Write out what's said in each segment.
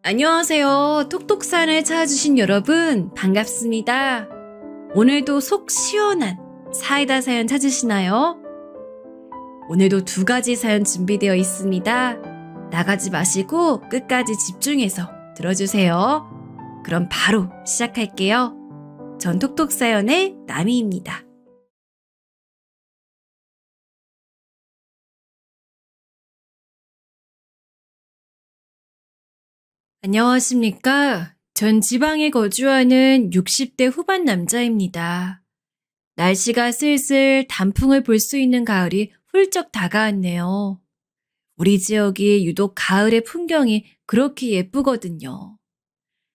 안녕하세요. 톡톡산을 찾아주신 여러분, 반갑습니다. 오늘도 속 시원한 사이다 사연 찾으시나요? 오늘도 2가지 사연 준비되어 있습니다. 나가지 마시고 끝까지 집중해서 들어주세요. 그럼 바로 시작할게요. 전 톡톡사연의 나미입니다. 안녕하십니까? 전 지방에 거주하는 60대 후반 남자입니다. 날씨가 슬슬 단풍을 볼 수 있는 가을이 훌쩍 다가왔네요. 우리 지역이 유독 가을의 풍경이 그렇게 예쁘거든요.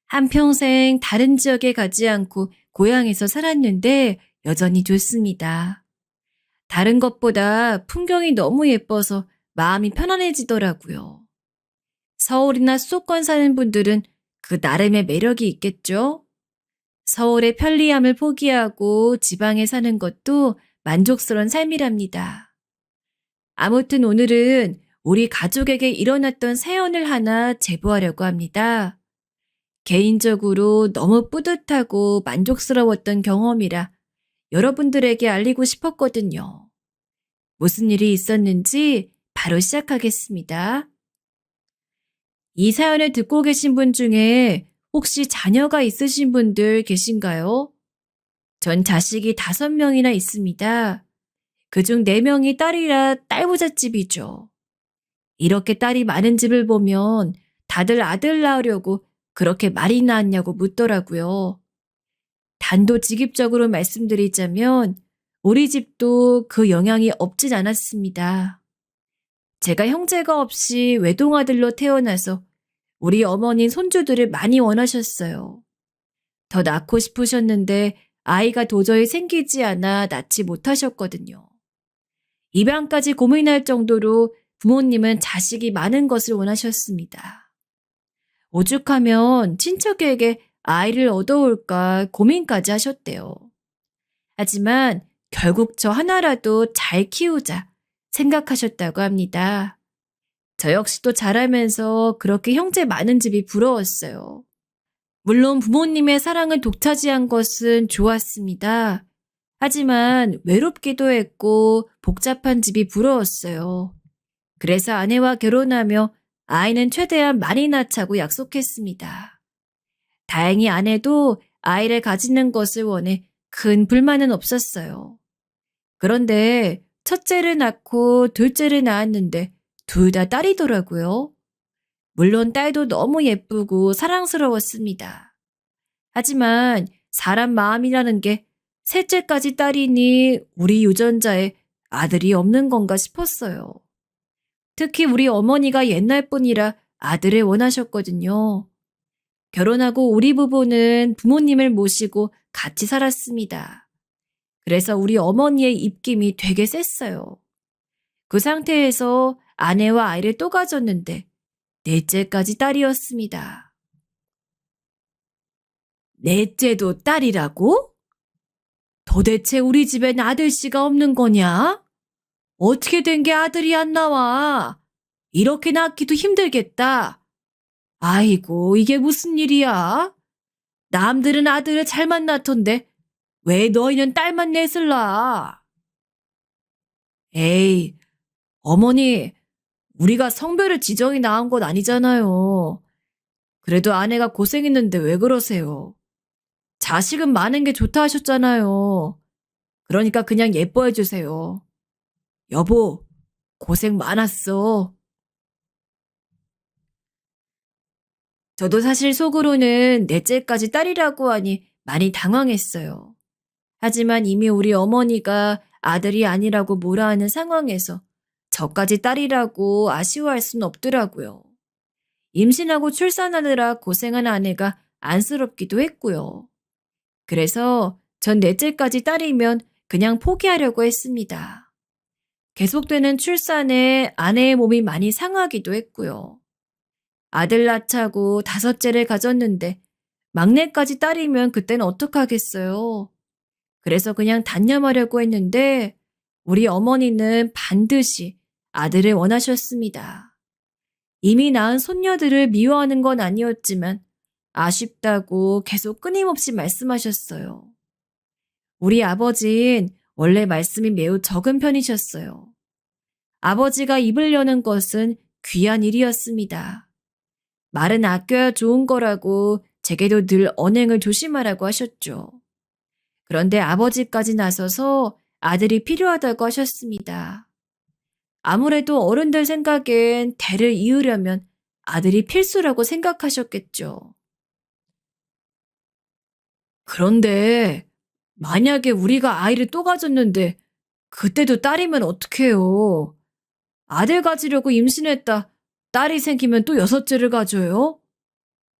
한평생 다른 지역에 가지 않고 고향에서 살았는데 여전히 좋습니다. 다른 것보다 풍경이 너무 예뻐서 마음이 편안해지더라고요. 서울이나 수도권 사는 분들은 그 나름의 매력이 있겠죠? 서울의 편리함을 포기하고 지방에 사는 것도 만족스러운 삶이랍니다. 아무튼 오늘은 우리 가족에게 일어났던 사연을 하나 제보하려고 합니다. 개인적으로 너무 뿌듯하고 만족스러웠던 경험이라 여러분들에게 알리고 싶었거든요. 무슨 일이 있었는지 바로 시작하겠습니다. 이 사연을 듣고 계신 분 중에 혹시 자녀가 있으신 분들 계신가요? 전 자식이 5명이나 있습니다. 그중 4명이 딸이라 딸부잣집이죠. 이렇게 딸이 많은 집을 보면 다들 아들 낳으려고 그렇게 많이 낳았냐고 묻더라고요. 단도직입적으로 말씀드리자면 우리 집도 그 영향이 없진 않았습니다. 제가 형제가 없이 외동아들로 태어나서 우리 어머니는 손주들을 많이 원하셨어요. 더 낳고 싶으셨는데 아이가 도저히 생기지 않아 낳지 못하셨거든요. 입양까지 고민할 정도로 부모님은 자식이 많은 것을 원하셨습니다. 오죽하면 친척에게 아이를 얻어올까 고민까지 하셨대요. 하지만 결국 저 하나라도 잘 키우자 생각하셨다고 합니다. 저 역시도 자라면서 그렇게 형제 많은 집이 부러웠어요. 물론 부모님의 사랑을 독차지한 것은 좋았습니다. 하지만 외롭기도 했고 복잡한 집이 부러웠어요. 그래서 아내와 결혼하며 아이는 최대한 많이 낳자고 약속했습니다. 다행히 아내도 아이를 가지는 것을 원해 큰 불만은 없었어요. 그런데 첫째를 낳고 둘째를 낳았는데 둘 다 딸이더라고요. 물론 딸도 너무 예쁘고 사랑스러웠습니다. 하지만 사람 마음이라는 게 셋째까지 딸이니 우리 유전자에 아들이 없는 건가 싶었어요. 특히 우리 어머니가 옛날 분이라 아들을 원하셨거든요. 결혼하고 우리 부부는 부모님을 모시고 같이 살았습니다. 그래서 우리 어머니의 입김이 되게 셌어요. 그 상태에서 아내와 아이를 또 가졌는데 넷째까지 딸이었습니다. 넷째도 딸이라고? 도대체 우리 집엔 아들씨가 없는 거냐? 어떻게 된 게 아들이 안 나와? 이렇게 낳기도 힘들겠다. 아이고, 이게 무슨 일이야? 남들은 아들을 잘 만났던데 왜 너희는 딸만 넷을 낳아? 에이, 어머니, 우리가 성별을 지정이 낳은 건 아니잖아요. 그래도 아내가 고생했는데 왜 그러세요? 자식은 많은 게 좋다 하셨잖아요. 그러니까 그냥 예뻐해 주세요. 여보, 고생 많았어. 저도 사실 속으로는 넷째까지 딸이라고 하니 많이 당황했어요. 하지만 이미 우리 어머니가 아들이 아니라고 뭐라 하는 상황에서 저까지 딸이라고 아쉬워할 순 없더라고요. 임신하고 출산하느라 고생한 아내가 안쓰럽기도 했고요. 그래서 전 넷째까지 딸이면 그냥 포기하려고 했습니다. 계속되는 출산에 아내의 몸이 많이 상하기도 했고요. 아들 낳자고 5째를 가졌는데 막내까지 딸이면 그땐 어떡하겠어요. 그래서 그냥 단념하려고 했는데 우리 어머니는 반드시 아들을 원하셨습니다. 이미 낳은 손녀들을 미워하는 건 아니었지만 아쉽다고 계속 끊임없이 말씀하셨어요. 우리 아버진 원래 말씀이 매우 적은 편이셨어요. 아버지가 입을 여는 것은 귀한 일이었습니다. 말은 아껴야 좋은 거라고 제게도 늘 언행을 조심하라고 하셨죠. 그런데 아버지까지 나서서 아들이 필요하다고 하셨습니다. 아무래도 어른들 생각엔 대를 이으려면 아들이 필수라고 생각하셨겠죠. 그런데 만약에 우리가 아이를 또 가졌는데 그때도 딸이면 어떡해요? 아들 가지려고 임신했다. 딸이 생기면 또 여섯째를 가져요?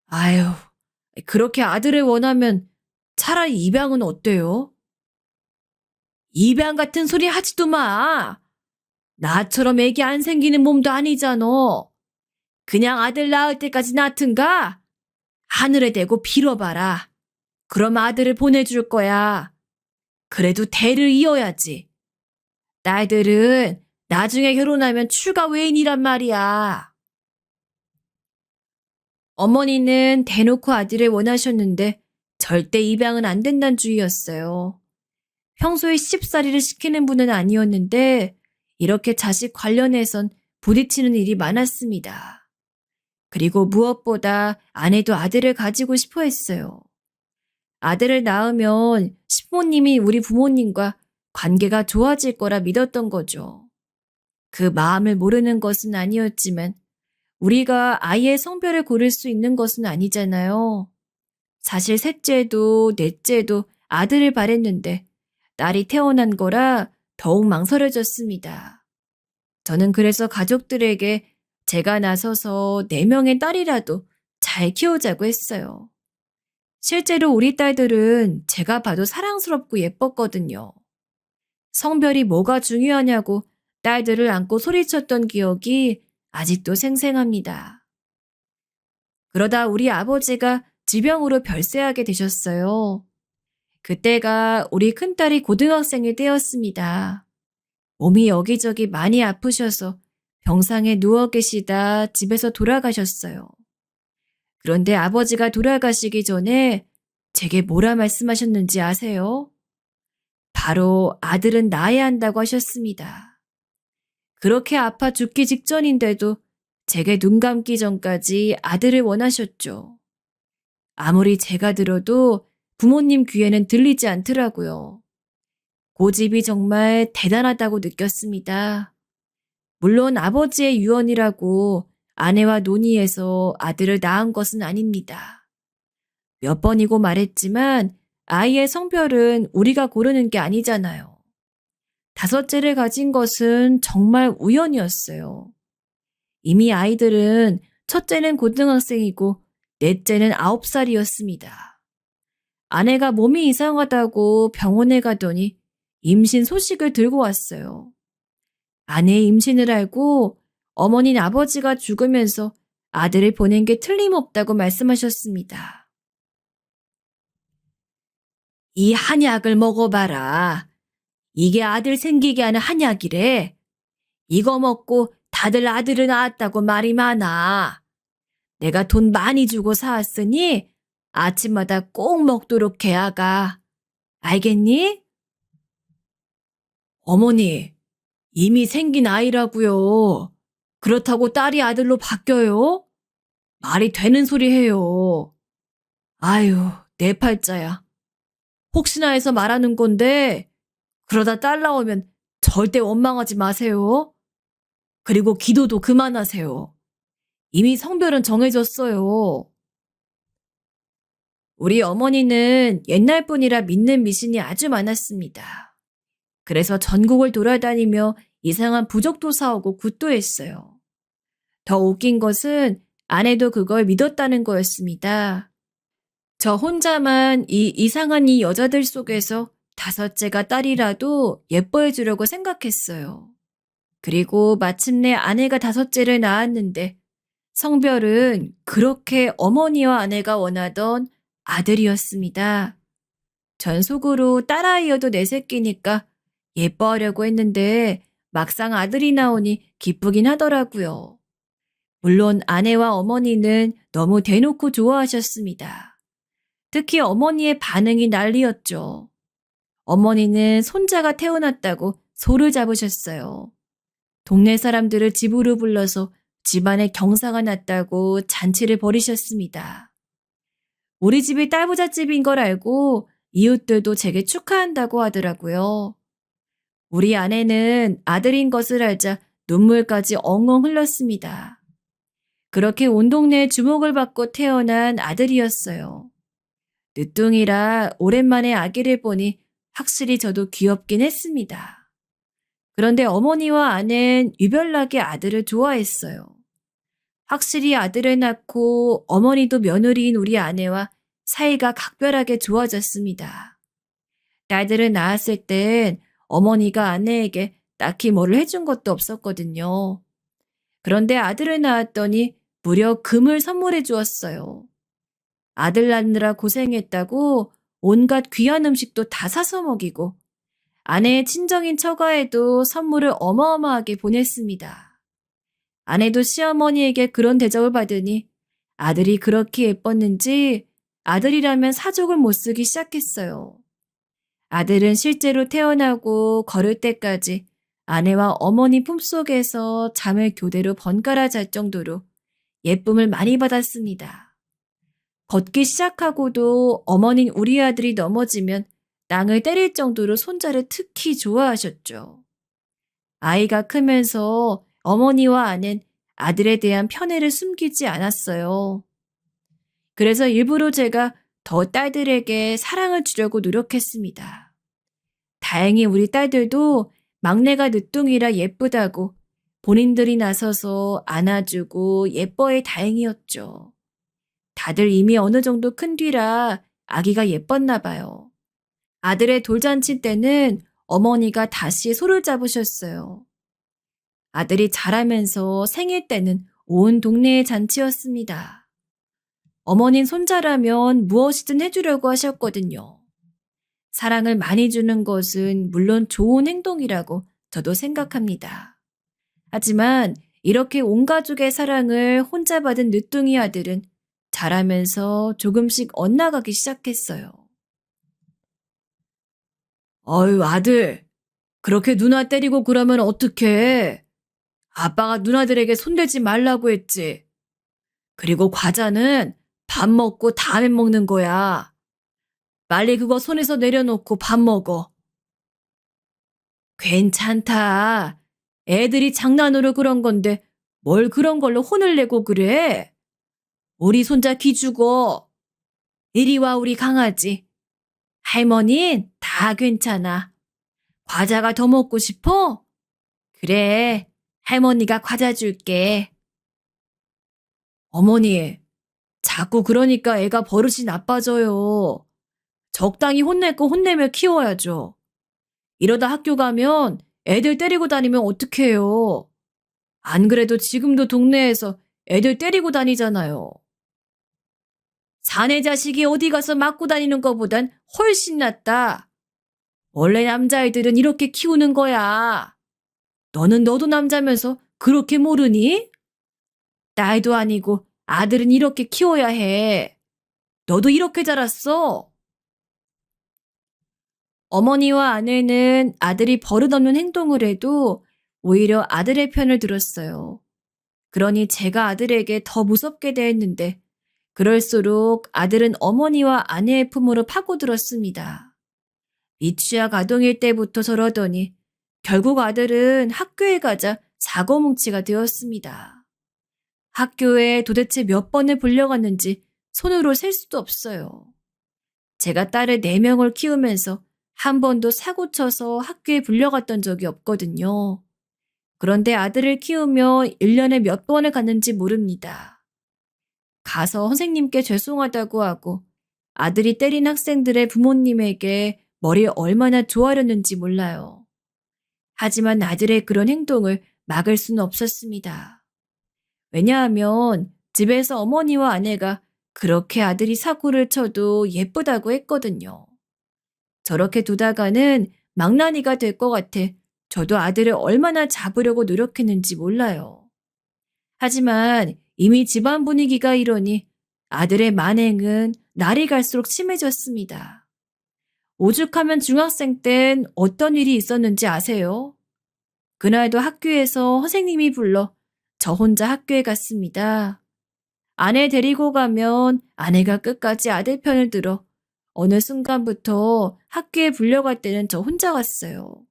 아유, 그렇게 아들을 원하면 차라리 입양은 어때요? 입양 같은 소리 하지도 마. 나처럼 애기 안 생기는 몸도 아니잖아. 그냥 아들 낳을 때까지 낳든가? 하늘에 대고 빌어봐라. 그럼 아들을 보내줄 거야. 그래도 대를 이어야지. 딸들은 나중에 결혼하면 출가 외인이란 말이야. 어머니는 대놓고 아들을 원하셨는데 절대 입양은 안 된다는 주의였어요. 평소에 시집살이를 시키는 분은 아니었는데 이렇게 자식 관련해선 부딪히는 일이 많았습니다. 그리고 무엇보다 아내도 아들을 가지고 싶어 했어요. 아들을 낳으면 시부모님이 우리 부모님과 관계가 좋아질 거라 믿었던 거죠. 그 마음을 모르는 것은 아니었지만 우리가 아이의 성별을 고를 수 있는 것은 아니잖아요. 사실 셋째도 넷째도 아들을 바랬는데 딸이 태어난 거라 더욱 망설여졌습니다. 저는 그래서 가족들에게 제가 나서서 4명의 딸이라도 잘 키우자고 했어요. 실제로 우리 딸들은 제가 봐도 사랑스럽고 예뻤거든요. 성별이 뭐가 중요하냐고 딸들을 안고 소리쳤던 기억이 아직도 생생합니다. 그러다 우리 아버지가 지병으로 별세하게 되셨어요. 그때가 우리 큰딸이 고등학생일 때였습니다. 몸이 여기저기 많이 아프셔서 병상에 누워 계시다 집에서 돌아가셨어요. 그런데 아버지가 돌아가시기 전에 제게 뭐라 말씀하셨는지 아세요? 바로 아들은 낳아야 한다고 하셨습니다. 그렇게 아파 죽기 직전인데도 제게 눈 감기 전까지 아들을 원하셨죠. 아무리 제가 들어도 부모님 귀에는 들리지 않더라고요. 고집이 정말 대단하다고 느꼈습니다. 물론 아버지의 유언이라고 아내와 논의해서 아들을 낳은 것은 아닙니다. 몇 번이고 말했지만 아이의 성별은 우리가 고르는 게 아니잖아요. 5째를 가진 것은 정말 우연이었어요. 이미 아이들은 첫째는 고등학생이고 넷째는 9살이었습니다. 아내가 몸이 이상하다고 병원에 가더니 임신 소식을 들고 왔어요. 아내의 임신을 알고 어머니는 아버지가 죽으면서 아들을 보낸 게 틀림없다고 말씀하셨습니다. 이 한약을 먹어봐라. 이게 아들 생기게 하는 한약이래. 이거 먹고 다들 아들을 낳았다고 말이 많아. 내가 돈 많이 주고 사왔으니 아침마다 꼭 먹도록 해, 아가. 알겠니? 어머니, 이미 생긴 아이라고요. 그렇다고 딸이 아들로 바뀌어요? 말이 되는 소리 해요. 아유, 내 팔자야. 혹시나 해서 말하는 건데 그러다 딸 나오면 절대 원망하지 마세요. 그리고 기도도 그만하세요. 이미 성별은 정해졌어요. 우리 어머니는 옛날 분이라 믿는 미신이 아주 많았습니다. 그래서 전국을 돌아다니며 이상한 부적도 사오고 굿도 했어요. 더 웃긴 것은 아내도 그걸 믿었다는 거였습니다. 저 혼자만 이 이상한 이 여자들 속에서 5째가 딸이라도 예뻐해 주려고 생각했어요. 그리고 마침내 아내가 5째를 낳았는데 성별은 그렇게 어머니와 아내가 원하던 아들이었습니다. 전 속으로 딸아이여도 내 새끼니까 예뻐하려고 했는데 막상 아들이 나오니 기쁘긴 하더라고요. 물론 아내와 어머니는 너무 대놓고 좋아하셨습니다. 특히 어머니의 반응이 난리였죠. 어머니는 손자가 태어났다고 소를 잡으셨어요. 동네 사람들을 집으로 불러서 집안에 경사가 났다고 잔치를 벌이셨습니다. 우리 집이 딸부잣집인 걸 알고 이웃들도 제게 축하한다고 하더라고요. 우리 아내는 아들인 것을 알자 눈물까지 엉엉 흘렸습니다. 그렇게 온 동네에 주목을 받고 태어난 아들이었어요. 늦둥이라 오랜만에 아기를 보니 확실히 저도 귀엽긴 했습니다. 그런데 어머니와 아내는 유별나게 아들을 좋아했어요. 확실히 아들을 낳고 어머니도 며느리인 우리 아내와 사이가 각별하게 좋아졌습니다. 딸들을 낳았을 땐 어머니가 아내에게 딱히 뭐를 해준 것도 없었거든요. 그런데 아들을 낳았더니 무려 금을 선물해 주었어요. 아들 낳느라 고생했다고 온갖 귀한 음식도 다 사서 먹이고 아내의 친정인 처가에도 선물을 어마어마하게 보냈습니다. 아내도 시어머니에게 그런 대접을 받으니 아들이 그렇게 예뻤는지 아들이라면 사족을 못 쓰기 시작했어요. 아들은 실제로 태어나고 걸을 때까지 아내와 어머니 품속에서 잠을 교대로 번갈아 잘 정도로 예쁨을 많이 받았습니다. 걷기 시작하고도 어머니는 우리 아들이 넘어지면 땅을 때릴 정도로 손자를 특히 좋아하셨죠. 아이가 크면서 어머니와 아는 아들에 대한 편애를 숨기지 않았어요. 그래서 일부러 제가 더 딸들에게 사랑을 주려고 노력했습니다. 다행히 우리 딸들도 막내가 늦둥이라 예쁘다고 본인들이 나서서 안아주고 예뻐해 다행이었죠. 다들 이미 어느 정도 큰 뒤라 아기가 예뻤나 봐요. 아들의 돌잔치 때는 어머니가 다시 소를 잡으셨어요. 아들이 자라면서 생일 때는 온 동네의 잔치였습니다. 어머닌 손자라면 무엇이든 해주려고 하셨거든요. 사랑을 많이 주는 것은 물론 좋은 행동이라고 저도 생각합니다. 하지만 이렇게 온 가족의 사랑을 혼자 받은 늦둥이 아들은 자라면서 조금씩 엇나가기 시작했어요. 어휴, 아들. 그렇게 누나 때리고 그러면 어떡해. 아빠가 누나들에게 손대지 말라고 했지. 그리고 과자는 밥 먹고 다음에 먹는 거야. 빨리 그거 손에서 내려놓고 밥 먹어. 괜찮다. 애들이 장난으로 그런 건데 뭘 그런 걸로 혼을 내고 그래? 우리 손자 기죽어. 이리 와 우리 강아지. 할머닌 다 괜찮아. 과자가 더 먹고 싶어? 그래. 할머니가 과자 줄게. 어머니, 자꾸 그러니까 애가 버릇이 나빠져요. 적당히 혼낼 거 혼내며 키워야죠. 이러다 학교 가면 애들 때리고 다니면 어떡해요. 안 그래도 지금도 동네에서 애들 때리고 다니잖아요. 사내 자식이 어디 가서 맞고 다니는 것보단 훨씬 낫다. 원래 남자애들은 이렇게 키우는 거야. 너도 남자면서 그렇게 모르니? 딸도 아니고 아들은 이렇게 키워야 해. 너도 이렇게 자랐어. 어머니와 아내는 아들이 버릇없는 행동을 해도 오히려 아들의 편을 들었어요. 그러니 제가 아들에게 더 무섭게 대했는데 그럴수록 아들은 어머니와 아내의 품으로 파고들었습니다. 미취학 아동일 때부터 저러더니 결국 아들은 학교에 가자 사고뭉치가 되었습니다. 학교에 도대체 몇 번을 불려갔는지 손으로 셀 수도 없어요. 제가 딸을 4명을 키우면서 한 번도 사고 쳐서 학교에 불려갔던 적이 없거든요. 그런데 아들을 키우며 1년에 몇 번을 갔는지 모릅니다. 가서 선생님께 죄송하다고 하고 아들이 때린 학생들의 부모님에게 머리 얼마나 좋아하렸는지 몰라요. 하지만 아들의 그런 행동을 막을 수는 없었습니다. 왜냐하면 집에서 어머니와 아내가 그렇게 아들이 사고를 쳐도 예쁘다고 했거든요. 저렇게 두다가는 망나니가 될 것 같아 저도 아들을 얼마나 잡으려고 노력했는지 몰라요. 하지만 이미 집안 분위기가 이러니 아들의 만행은 날이 갈수록 심해졌습니다. 오죽하면 중학생 땐 어떤 일이 있었는지 아세요? 그날도 학교에서 선생님이 불러 저 혼자 학교에 갔습니다. 아내 데리고 가면 아내가 끝까지 아들 편을 들어 어느 순간부터 학교에 불려갈 때는 저 혼자 갔어요.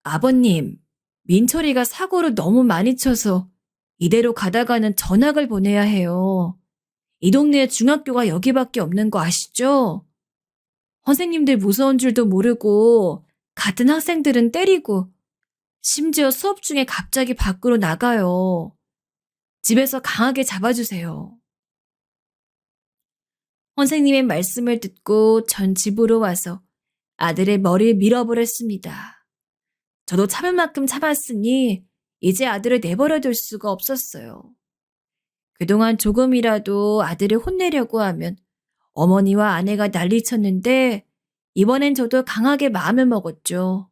아버님, 민철이가 사고를 너무 많이 쳐서 이대로 가다가는 전학을 보내야 해요. 이 동네에 중학교가 여기밖에 없는 거 아시죠? 선생님들 무서운 줄도 모르고 같은 학생들은 때리고 심지어 수업 중에 갑자기 밖으로 나가요. 집에서 강하게 잡아주세요. 선생님의 말씀을 듣고 전 집으로 와서 아들의 머리를 밀어버렸습니다. 저도 참을 만큼 참았으니 이제 아들을 내버려둘 수가 없었어요. 그동안 조금이라도 아들을 혼내려고 하면 어머니와 아내가 난리쳤는데 이번엔 저도 강하게 마음을 먹었죠.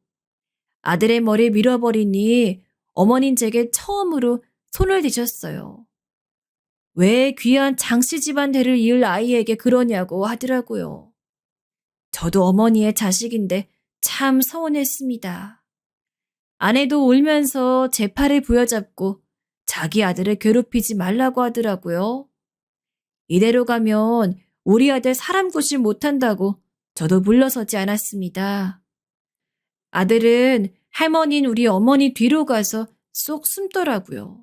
아들의 머리 밀어버리니 어머닌 제게 처음으로 손을 대셨어요. 왜 귀한 장씨 집안 대를 이을 아이에게 그러냐고 하더라고요. 저도 어머니의 자식인데 참 서운했습니다. 아내도 울면서 제 팔을 부여잡고 자기 아들을 괴롭히지 말라고 하더라고요. 이대로 가면 우리 아들 사람 구실 못한다고 저도 물러서지 않았습니다. 아들은 할머니인 우리 어머니 뒤로 가서 쏙 숨더라고요.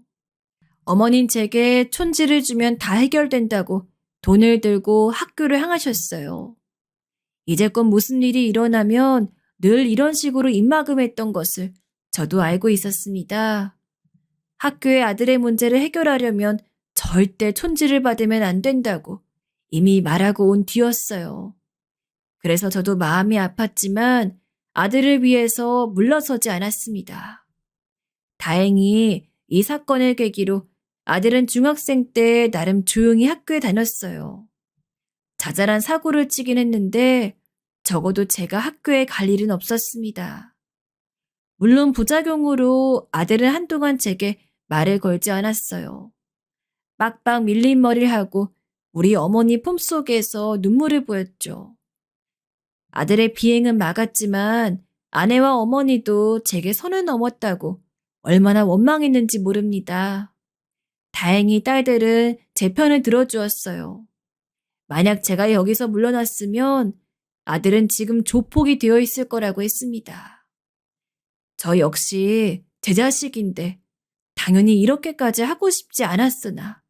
어머닌 제게 촌지를 주면 다 해결된다고 돈을 들고 학교를 향하셨어요. 이제껏 무슨 일이 일어나면 늘 이런 식으로 입막음했던 것을 저도 알고 있었습니다. 학교의 아들의 문제를 해결하려면 절대 촌지를 받으면 안 된다고 이미 말하고 온 뒤였어요. 그래서 저도 마음이 아팠지만 아들을 위해서 물러서지 않았습니다. 다행히 이 사건을 계기로 아들은 중학생 때 나름 조용히 학교에 다녔어요. 자잘한 사고를 치긴 했는데 적어도 제가 학교에 갈 일은 없었습니다. 물론 부작용으로 아들은 한동안 제게 말을 걸지 않았어요. 빡빡 밀린 머리를 하고 우리 어머니 품속에서 눈물을 보였죠. 아들의 비행은 막았지만 아내와 어머니도 제게 선을 넘었다고 얼마나 원망했는지 모릅니다. 다행히 딸들은 제 편을 들어주었어요. 만약 제가 여기서 물러났으면 아들은 지금 조폭이 되어 있을 거라고 했습니다. 저 역시 제 자식인데 당연히 이렇게까지 하고 싶지 않았으나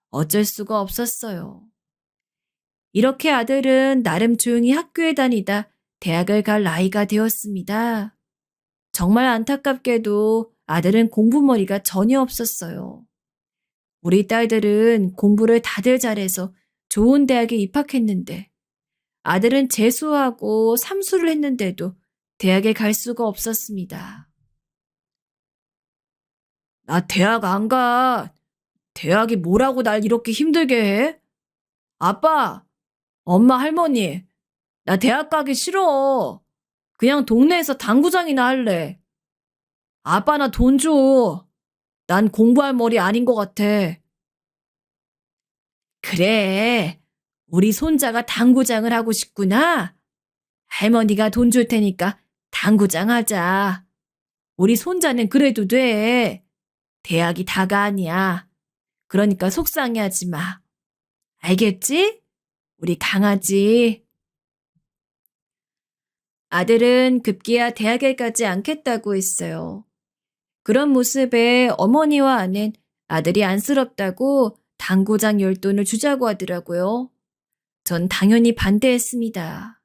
어쩔 수가 없었어요. 이렇게 아들은 나름 조용히 학교에 다니다 대학을 갈 나이가 되었습니다. 정말 안타깝게도 아들은 공부머리가 전혀 없었어요. 우리 딸들은 공부를 다들 잘해서 좋은 대학에 입학했는데 아들은 재수하고 삼수를 했는데도 대학에 갈 수가 없었습니다. 나 대학 안 가. 대학이 뭐라고 날 이렇게 힘들게 해? 아빠, 엄마, 할머니, 나 대학 가기 싫어. 그냥 동네에서 당구장이나 할래. 아빠 나 돈 줘. 난 공부할 머리 아닌 것 같아. 그래, 우리 손자가 당구장을 하고 싶구나. 할머니가 돈 줄 테니까 당구장 하자. 우리 손자는 그래도 돼. 대학이 다가 아니야. 그러니까 속상해하지 마. 알겠지? 우리 강아지. 아들은 급기야 대학에 가지 않겠다고 했어요. 그런 모습에 어머니와 아내는 아들이 안쓰럽다고 당구장 열돈을 주자고 하더라고요. 전 당연히 반대했습니다.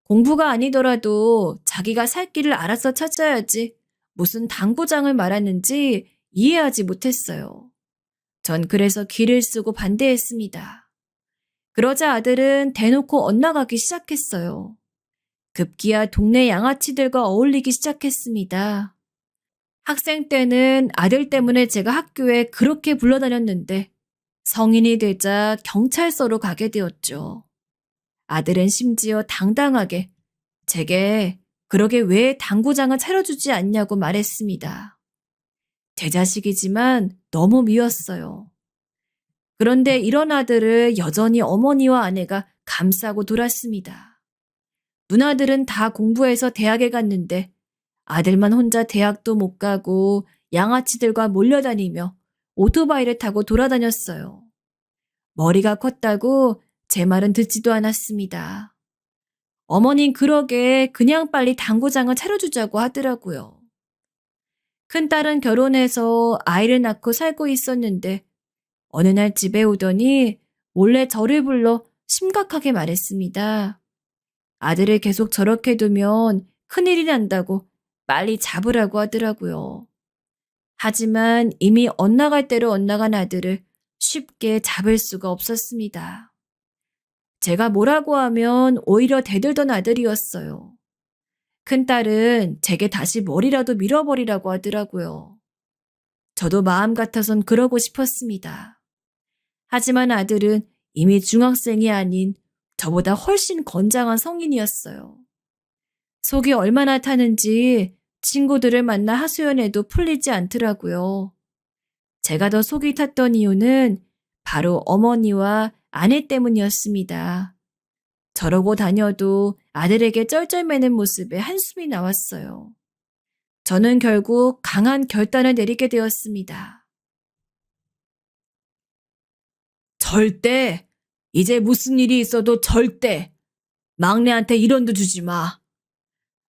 공부가 아니더라도 자기가 살 길을 알아서 찾아야지 무슨 당구장을 말하는지 이해하지 못했어요. 전 그래서 기를 쓰고 반대했습니다. 그러자 아들은 대놓고 엇나가기 시작했어요. 급기야 동네 양아치들과 어울리기 시작했습니다. 학생 때는 아들 때문에 제가 학교에 그렇게 불러다녔는데 성인이 되자 경찰서로 가게 되었죠. 아들은 심지어 당당하게 제게 그러게 왜 당구장을 차려주지 않냐고 말했습니다. 제 자식이지만 너무 미웠어요. 그런데 이런 아들을 여전히 어머니와 아내가 감싸고 돌았습니다. 누나들은 다 공부해서 대학에 갔는데 아들만 혼자 대학도 못 가고 양아치들과 몰려다니며 오토바이를 타고 돌아다녔어요. 머리가 컸다고 제 말은 듣지도 않았습니다. 어머닌 그러게 그냥 빨리 당구장을 차려주자고 하더라고요. 큰딸은 결혼해서 아이를 낳고 살고 있었는데 어느 날 집에 오더니 몰래 저를 불러 심각하게 말했습니다. 아들을 계속 저렇게 두면 큰일이 난다고 빨리 잡으라고 하더라고요. 하지만 이미 엇나갈 대로 엇나간 아들을 쉽게 잡을 수가 없었습니다. 제가 뭐라고 하면 오히려 대들던 아들이었어요. 큰딸은 제게 다시 머리라도 밀어버리라고 하더라고요. 저도 마음 같아선 그러고 싶었습니다. 하지만 아들은 이미 중학생이 아닌 저보다 훨씬 건장한 성인이었어요. 속이 얼마나 타는지 친구들을 만나 하소연해도 풀리지 않더라고요. 제가 더 속이 탔던 이유는 바로 어머니와 아내 때문이었습니다. 저러고 다녀도 아들에게 쩔쩔매는 모습에 한숨이 나왔어요. 저는 결국 강한 결단을 내리게 되었습니다. 절대, 이제 무슨 일이 있어도 절대 막내한테 1원도 주지 마.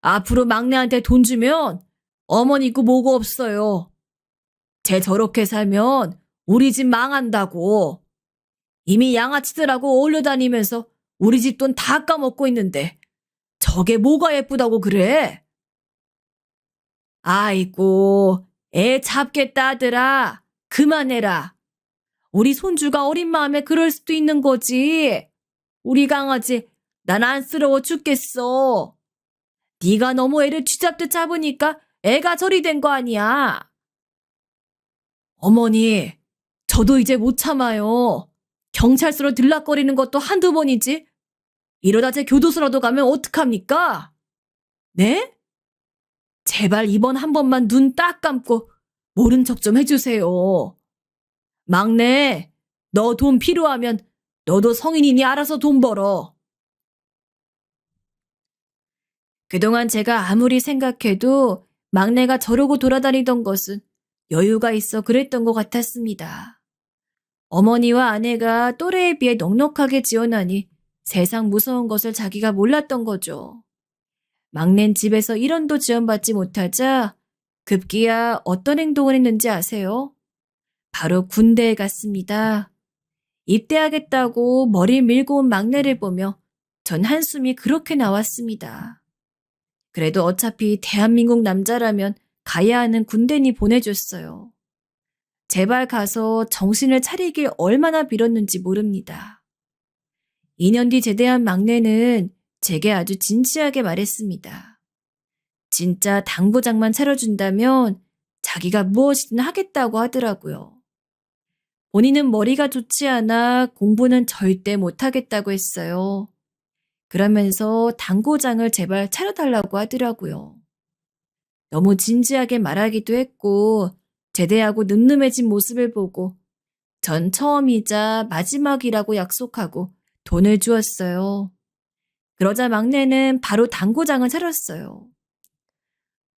앞으로 막내한테 돈 주면 어머니 있고 뭐고 없어요. 쟤 저렇게 살면 우리 집 망한다고. 이미 양아치들하고 어울려 다니면서 우리 집 돈 다 까먹고 있는데 저게 뭐가 예쁘다고 그래? 아이고, 애 잡겠다 아들아. 그만해라. 우리 손주가 어린 마음에 그럴 수도 있는 거지. 우리 강아지 난 안쓰러워 죽겠어. 네가 너무 애를 쥐잡듯 잡으니까 애가 저리 된 거 아니야. 어머니, 저도 이제 못 참아요. 경찰서로 들락거리는 것도 한두 번이지. 이러다 제 교도소라도 가면 어떡합니까? 네? 제발 이번 한 번만 눈 딱 감고 모른 척 좀 해주세요. 막내, 너 돈 필요하면 너도 성인이니 알아서 돈 벌어. 그동안 제가 아무리 생각해도 막내가 저러고 돌아다니던 것은 여유가 있어 그랬던 것 같았습니다. 어머니와 아내가 또래에 비해 넉넉하게 지어나니 세상 무서운 것을 자기가 몰랐던 거죠. 막낸 집에서 1원도 지원받지 못하자 급기야 어떤 행동을 했는지 아세요? 바로 군대에 갔습니다. 입대하겠다고 머리 밀고 온 막내를 보며 전 한숨이 그렇게 나왔습니다. 그래도 어차피 대한민국 남자라면 가야 하는 군대니 보내줬어요. 제발 가서 정신을 차리길 얼마나 빌었는지 모릅니다. 2년 뒤 제대한 막내는 제게 아주 진지하게 말했습니다. 진짜 당구장만 차려준다면 자기가 무엇이든 하겠다고 하더라고요. 본인은 머리가 좋지 않아 공부는 절대 못하겠다고 했어요. 그러면서 당구장을 제발 차려달라고 하더라고요. 너무 진지하게 말하기도 했고 제대하고 늠름해진 모습을 보고 전 처음이자 마지막이라고 약속하고 돈을 주었어요. 그러자 막내는 바로 당구장을 차렸어요.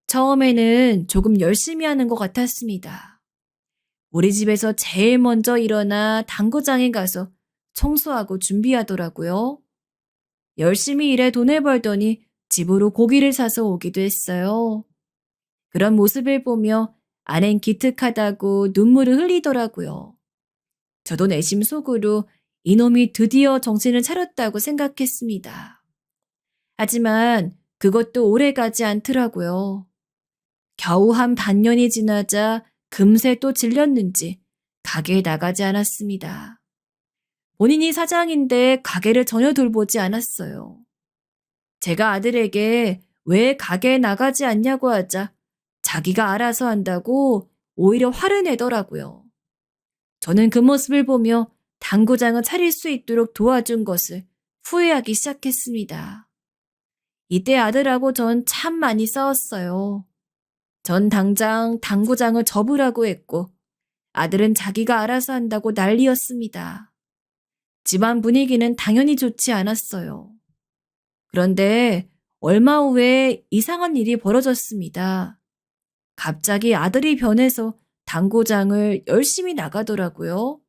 처음에는 조금 열심히 하는 것 같았습니다. 우리 집에서 제일 먼저 일어나 당구장에 가서 청소하고 준비하더라고요. 열심히 일해 돈을 벌더니 집으로 고기를 사서 오기도 했어요. 그런 모습을 보며 아낸 기특하다고 눈물을 흘리더라고요. 저도 내심 속으로 이놈이 드디어 정신을 차렸다고 생각했습니다. 하지만 그것도 오래가지 않더라고요. 겨우 한 반년이 지나자 금세 또 질렸는지 가게에 나가지 않았습니다. 본인이 사장인데 가게를 전혀 돌보지 않았어요. 제가 아들에게 왜 가게에 나가지 않냐고 하자 자기가 알아서 한다고 오히려 화를 내더라고요. 저는 그 모습을 보며 당구장을 차릴 수 있도록 도와준 것을 후회하기 시작했습니다. 이때 아들하고 전 참 많이 싸웠어요. 전 당장 당구장을 접으라고 했고 아들은 자기가 알아서 한다고 난리였습니다. 집안 분위기는 당연히 좋지 않았어요. 그런데 얼마 후에 이상한 일이 벌어졌습니다. 갑자기 아들이 변해서 당구장을 열심히 나가더라고요.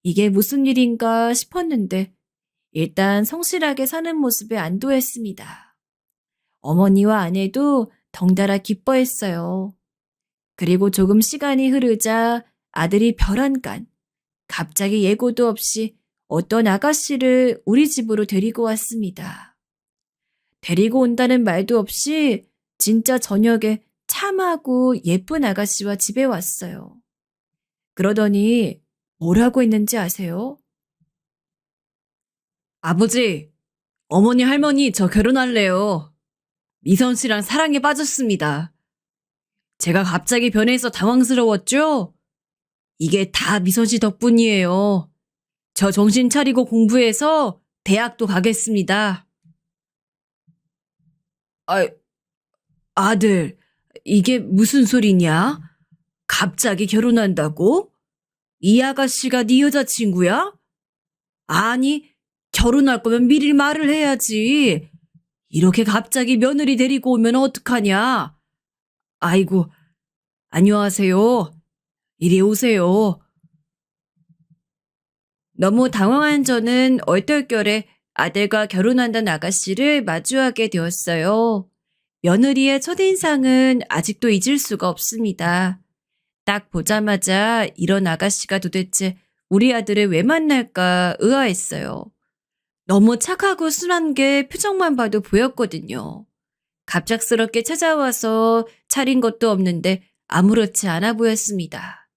이게 무슨 일인가 싶었는데 일단 성실하게 사는 모습에 안도했습니다. 어머니와 아내도 덩달아 기뻐했어요. 그리고 조금 시간이 흐르자 아들이 별안간 갑자기 예고도 없이 어떤 아가씨를 우리 집으로 데리고 왔습니다. 데리고 온다는 말도 없이 진짜 저녁에 참하고 예쁜 아가씨와 집에 왔어요. 그러더니 뭐라고 했는지 아세요? 아버지, 어머니 할머니 저 결혼할래요. 미선 씨랑 사랑에 빠졌습니다. 제가 갑자기 변해서 당황스러웠죠? 이게 다 미선 씨 덕분이에요. 저 정신 차리고 공부해서 대학도 가겠습니다. 아, 아들, 이게 무슨 소리냐? 갑자기 결혼한다고? 이 아가씨가 네 여자친구야? 아니, 결혼할 거면 미리 말을 해야지. 이렇게 갑자기 며느리 데리고 오면 어떡하냐? 아이고, 안녕하세요. 이리 오세요. 너무 당황한 저는 얼떨결에 아들과 결혼한다는 아가씨를 마주하게 되었어요. 며느리의 첫인상은 아직도 잊을 수가 없습니다. 딱 보자마자 이런 아가씨가 도대체 우리 아들을 왜 만날까 의아했어요. 너무 착하고 순한 게 표정만 봐도 보였거든요. 갑작스럽게 찾아와서 차린 것도 없는데 아무렇지 않아 보였습니다.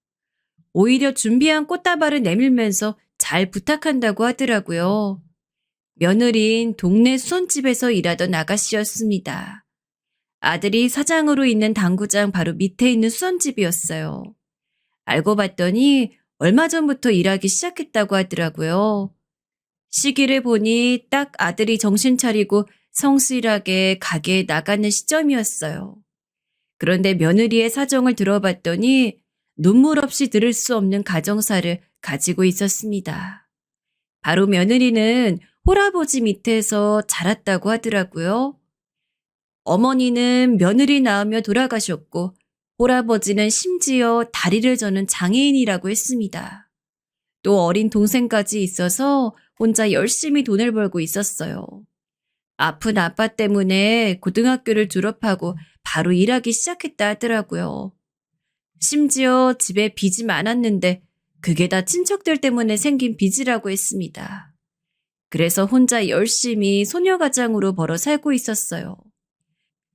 오히려 준비한 꽃다발을 내밀면서 잘 부탁한다고 하더라고요. 며느리인 동네 수선집에서 일하던 아가씨였습니다. 아들이 사장으로 있는 당구장 바로 밑에 있는 수선집이었어요. 알고 봤더니 얼마 전부터 일하기 시작했다고 하더라고요. 시기를 보니 딱 아들이 정신 차리고 성실하게 가게에 나가는 시점이었어요. 그런데 며느리의 사정을 들어봤더니 눈물 없이 들을 수 없는 가정사를 가지고 있었습니다. 바로 며느리는 홀아버지 밑에서 자랐다고 하더라고요. 어머니는 며느리 낳으며 돌아가셨고 홀아버지는 심지어 다리를 저는 장애인이라고 했습니다. 또 어린 동생까지 있어서 혼자 열심히 돈을 벌고 있었어요. 아픈 아빠 때문에 고등학교를 졸업하고 바로 일하기 시작했다 하더라고요. 심지어 집에 빚이 많았는데 그게 다 친척들 때문에 생긴 빚이라고 했습니다. 그래서 혼자 열심히 소녀가장으로 벌어 살고 있었어요.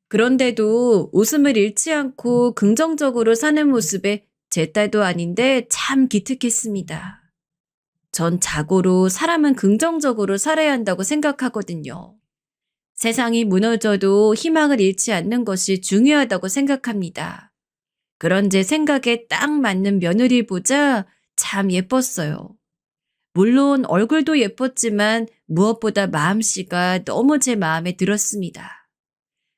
그런데도 웃음을 잃지 않고 긍정적으로 사는 모습에 제 딸도 아닌데 참 기특했습니다. 전 자고로 사람은 긍정적으로 살아야 한다고 생각하거든요. 세상이 무너져도 희망을 잃지 않는 것이 중요하다고 생각합니다. 그런 제 생각에 딱 맞는 며느리 보자 참 예뻤어요. 물론 얼굴도 예뻤지만 무엇보다 마음씨가 너무 제 마음에 들었습니다.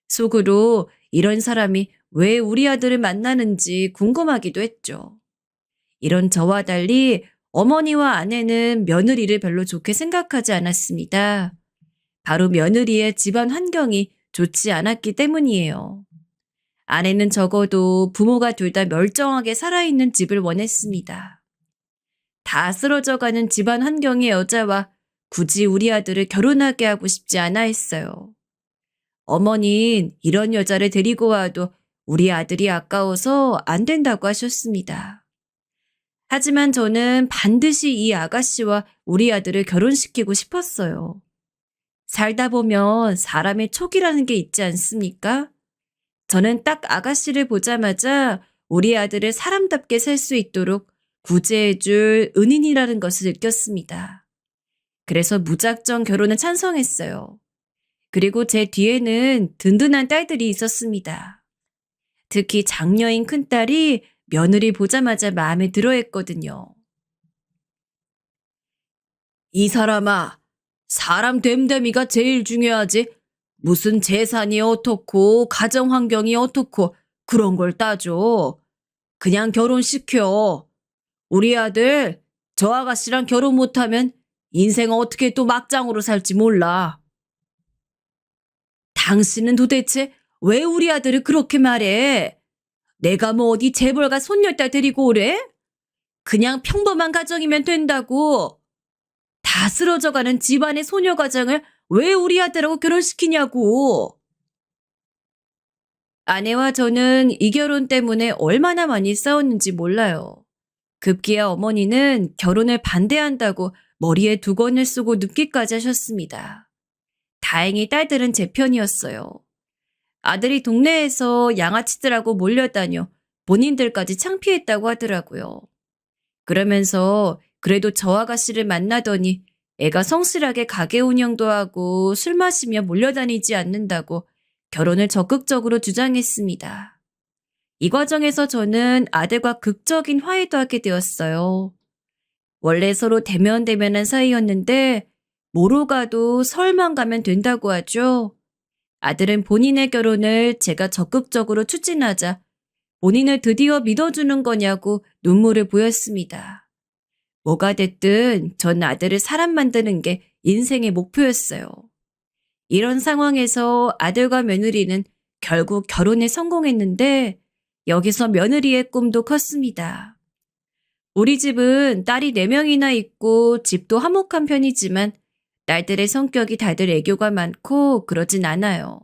속으로 이런 사람이 왜 우리 아들을 만나는지 궁금하기도 했죠. 이런 저와 달리 어머니와 아내는 며느리를 별로 좋게 생각하지 않았습니다. 바로 며느리의 집안 환경이 좋지 않았기 때문이에요. 아내는 적어도 부모가 둘 다 멀쩡하게 살아있는 집을 원했습니다. 다 쓰러져가는 집안 환경의 여자와 굳이 우리 아들을 결혼하게 하고 싶지 않아 했어요. 어머니는 이런 여자를 데리고 와도 우리 아들이 아까워서 안 된다고 하셨습니다. 하지만 저는 반드시 이 아가씨와 우리 아들을 결혼시키고 싶었어요. 살다 보면 사람의 촉이라는 게 있지 않습니까? 저는 딱 아가씨를 보자마자 우리 아들을 사람답게 살 수 있도록 구제해줄 은인이라는 것을 느꼈습니다. 그래서 무작정 결혼을 찬성했어요. 그리고 제 뒤에는 든든한 딸들이 있었습니다. 특히 장녀인 큰딸이 며느리 보자마자 마음에 들어했거든요. 이 사람아, 사람 됨됨이가 제일 중요하지. 무슨 재산이 어떻고 가정 환경이 어떻고 그런 걸 따져. 그냥 결혼시켜. 우리 아들 저 아가씨랑 결혼 못하면 인생 어떻게 또 막장으로 살지 몰라. 당신은 도대체 왜 우리 아들을 그렇게 말해? 내가 뭐 어디 재벌가 손녀딸 데리고 오래? 그냥 평범한 가정이면 된다고. 다 쓰러져가는 집안의 소녀 가정을 왜 우리 아들하고 결혼시키냐고. 아내와 저는 이 결혼 때문에 얼마나 많이 싸웠는지 몰라요. 급기야 어머니는 결혼을 반대한다고 머리에 두건을 쓰고 눕기까지 하셨습니다. 다행히 딸들은 제 편이었어요. 아들이 동네에서 양아치들하고 몰려다녀 본인들까지 창피했다고 하더라고요. 그러면서 그래도 저 아가씨를 만나더니 애가 성실하게 가게 운영도 하고 술 마시며 몰려다니지 않는다고 결혼을 적극적으로 주장했습니다. 이 과정에서 저는 아들과 극적인 화해도 하게 되었어요. 원래 서로 대면대면한 사이였는데 뭐로 가도 서울만 가면 된다고 하죠. 아들은 본인의 결혼을 제가 적극적으로 추진하자 본인을 드디어 믿어주는 거냐고 눈물을 보였습니다. 뭐가 됐든 전 아들을 사람 만드는 게 인생의 목표였어요. 이런 상황에서 아들과 며느리는 결국 결혼에 성공했는데 여기서 며느리의 꿈도 컸습니다. 우리 집은 딸이 4명이나 있고 집도 화목한 편이지만 딸들의 성격이 다들 애교가 많고 그러진 않아요.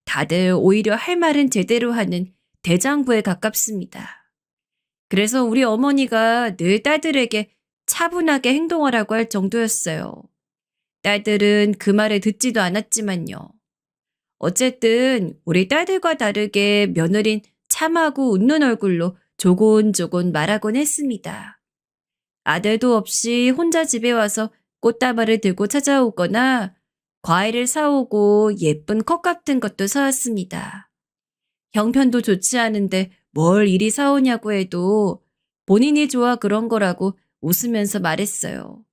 다들 오히려 할 말은 제대로 하는 대장부에 가깝습니다. 그래서 우리 어머니가 늘 딸들에게 차분하게 행동하라고 할 정도였어요. 딸들은 그 말을 듣지도 않았지만요. 어쨌든 우리 딸들과 다르게 며느린 참하고 웃는 얼굴로 조곤조곤 말하곤 했습니다. 아들도 없이 혼자 집에 와서 꽃다발을 들고 찾아오거나 과일을 사오고 예쁜 컵 같은 것도 사왔습니다. 형편도 좋지 않은데 뭘 이리 사오냐고 해도 본인이 좋아 그런 거라고 웃으면서 말했어요.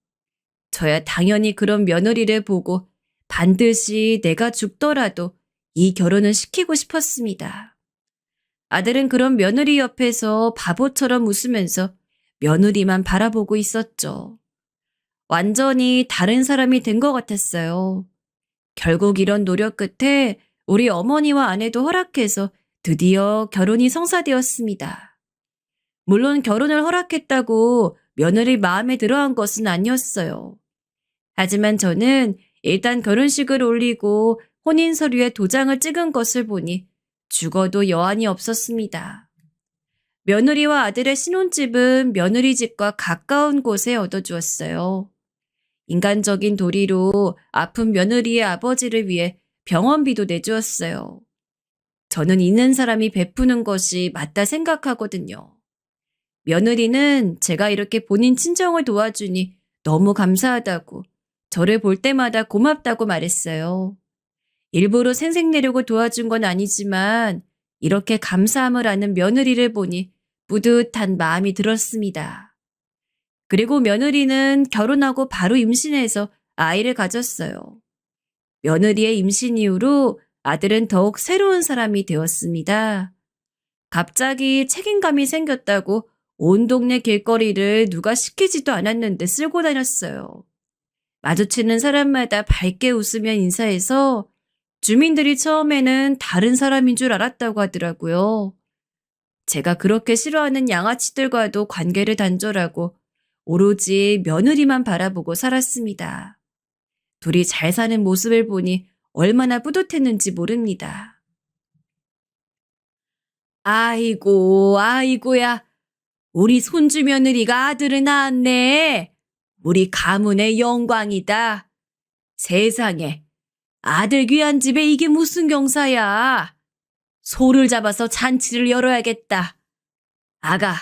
저야 당연히 그런 며느리를 보고 반드시 내가 죽더라도 이 결혼을 시키고 싶었습니다. 아들은 그런 며느리 옆에서 바보처럼 웃으면서 며느리만 바라보고 있었죠. 완전히 다른 사람이 된 것 같았어요. 결국 이런 노력 끝에 우리 어머니와 아내도 허락해서 드디어 결혼이 성사되었습니다. 물론 결혼을 허락했다고 며느리 마음에 들어한 것은 아니었어요. 하지만 저는 일단 결혼식을 올리고 혼인 서류에 도장을 찍은 것을 보니 죽어도 여한이 없었습니다. 며느리와 아들의 신혼집은 며느리 집과 가까운 곳에 얻어주었어요. 인간적인 도리로 아픈 며느리의 아버지를 위해 병원비도 내주었어요. 저는 있는 사람이 베푸는 것이 맞다 생각하거든요. 며느리는 제가 이렇게 본인 친정을 도와주니 너무 감사하다고 저를 볼 때마다 고맙다고 말했어요. 일부러 생색내려고 도와준 건 아니지만 이렇게 감사함을 아는 며느리를 보니 뿌듯한 마음이 들었습니다. 그리고 며느리는 결혼하고 바로 임신해서 아이를 가졌어요. 며느리의 임신 이후로 아들은 더욱 새로운 사람이 되었습니다. 갑자기 책임감이 생겼다고 온 동네 길거리를 누가 시키지도 않았는데 쓸고 다녔어요. 마주치는 사람마다 밝게 웃으며 인사해서 주민들이 처음에는 다른 사람인 줄 알았다고 하더라고요. 제가 그렇게 싫어하는 양아치들과도 관계를 단절하고 오로지 며느리만 바라보고 살았습니다. 둘이 잘 사는 모습을 보니 얼마나 뿌듯했는지 모릅니다. 아이고, 아이고야. 우리 손주 며느리가 아들을 낳았네. 우리 가문의 영광이다. 세상에, 아들 귀한 집에 이게 무슨 경사야. 소를 잡아서 잔치를 열어야겠다. 아가,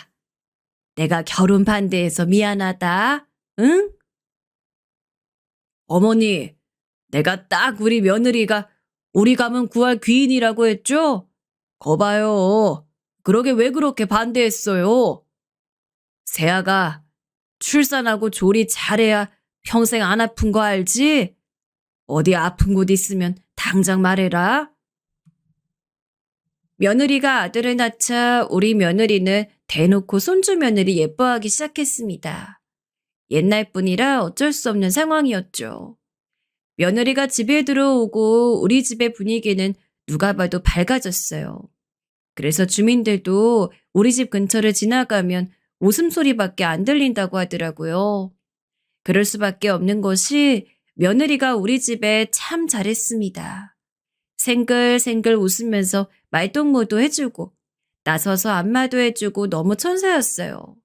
내가 결혼 반대해서 미안하다. 응? 어머니, 내가 딱 우리 며느리가 우리 가문 구할 귀인이라고 했죠? 거봐요. 그러게 왜 그렇게 반대했어요? 세아가 출산하고 조리 잘해야 평생 안 아픈 거 알지? 어디 아픈 곳 있으면 당장 말해라. 며느리가 아들을 낳자 우리 며느리는 대놓고 손주 며느리 예뻐하기 시작했습니다. 옛날 분이라 어쩔 수 없는 상황이었죠. 며느리가 집에 들어오고 우리 집의 분위기는 누가 봐도 밝아졌어요. 그래서 주민들도 우리 집 근처를 지나가면 웃음소리밖에 안 들린다고 하더라고요. 그럴 수밖에 없는 것이 며느리가 우리 집에 참 잘했습니다. 생글생글 웃으면서 말동무도 해주고 나서서 안마도 해주고 너무 천사였어요.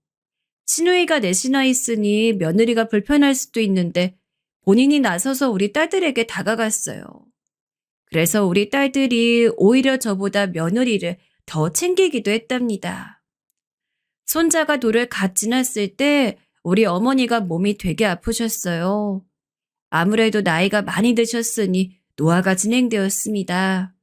시누이가 넷이나 있으니 며느리가 불편할 수도 있는데 본인이 나서서 우리 딸들에게 다가갔어요. 그래서 우리 딸들이 오히려 저보다 며느리를 더 챙기기도 했답니다. 손자가 돌을 갓 지났을 때 우리 어머니가 몸이 되게 아프셨어요. 아무래도 나이가 많이 드셨으니 노화가 진행되었습니다.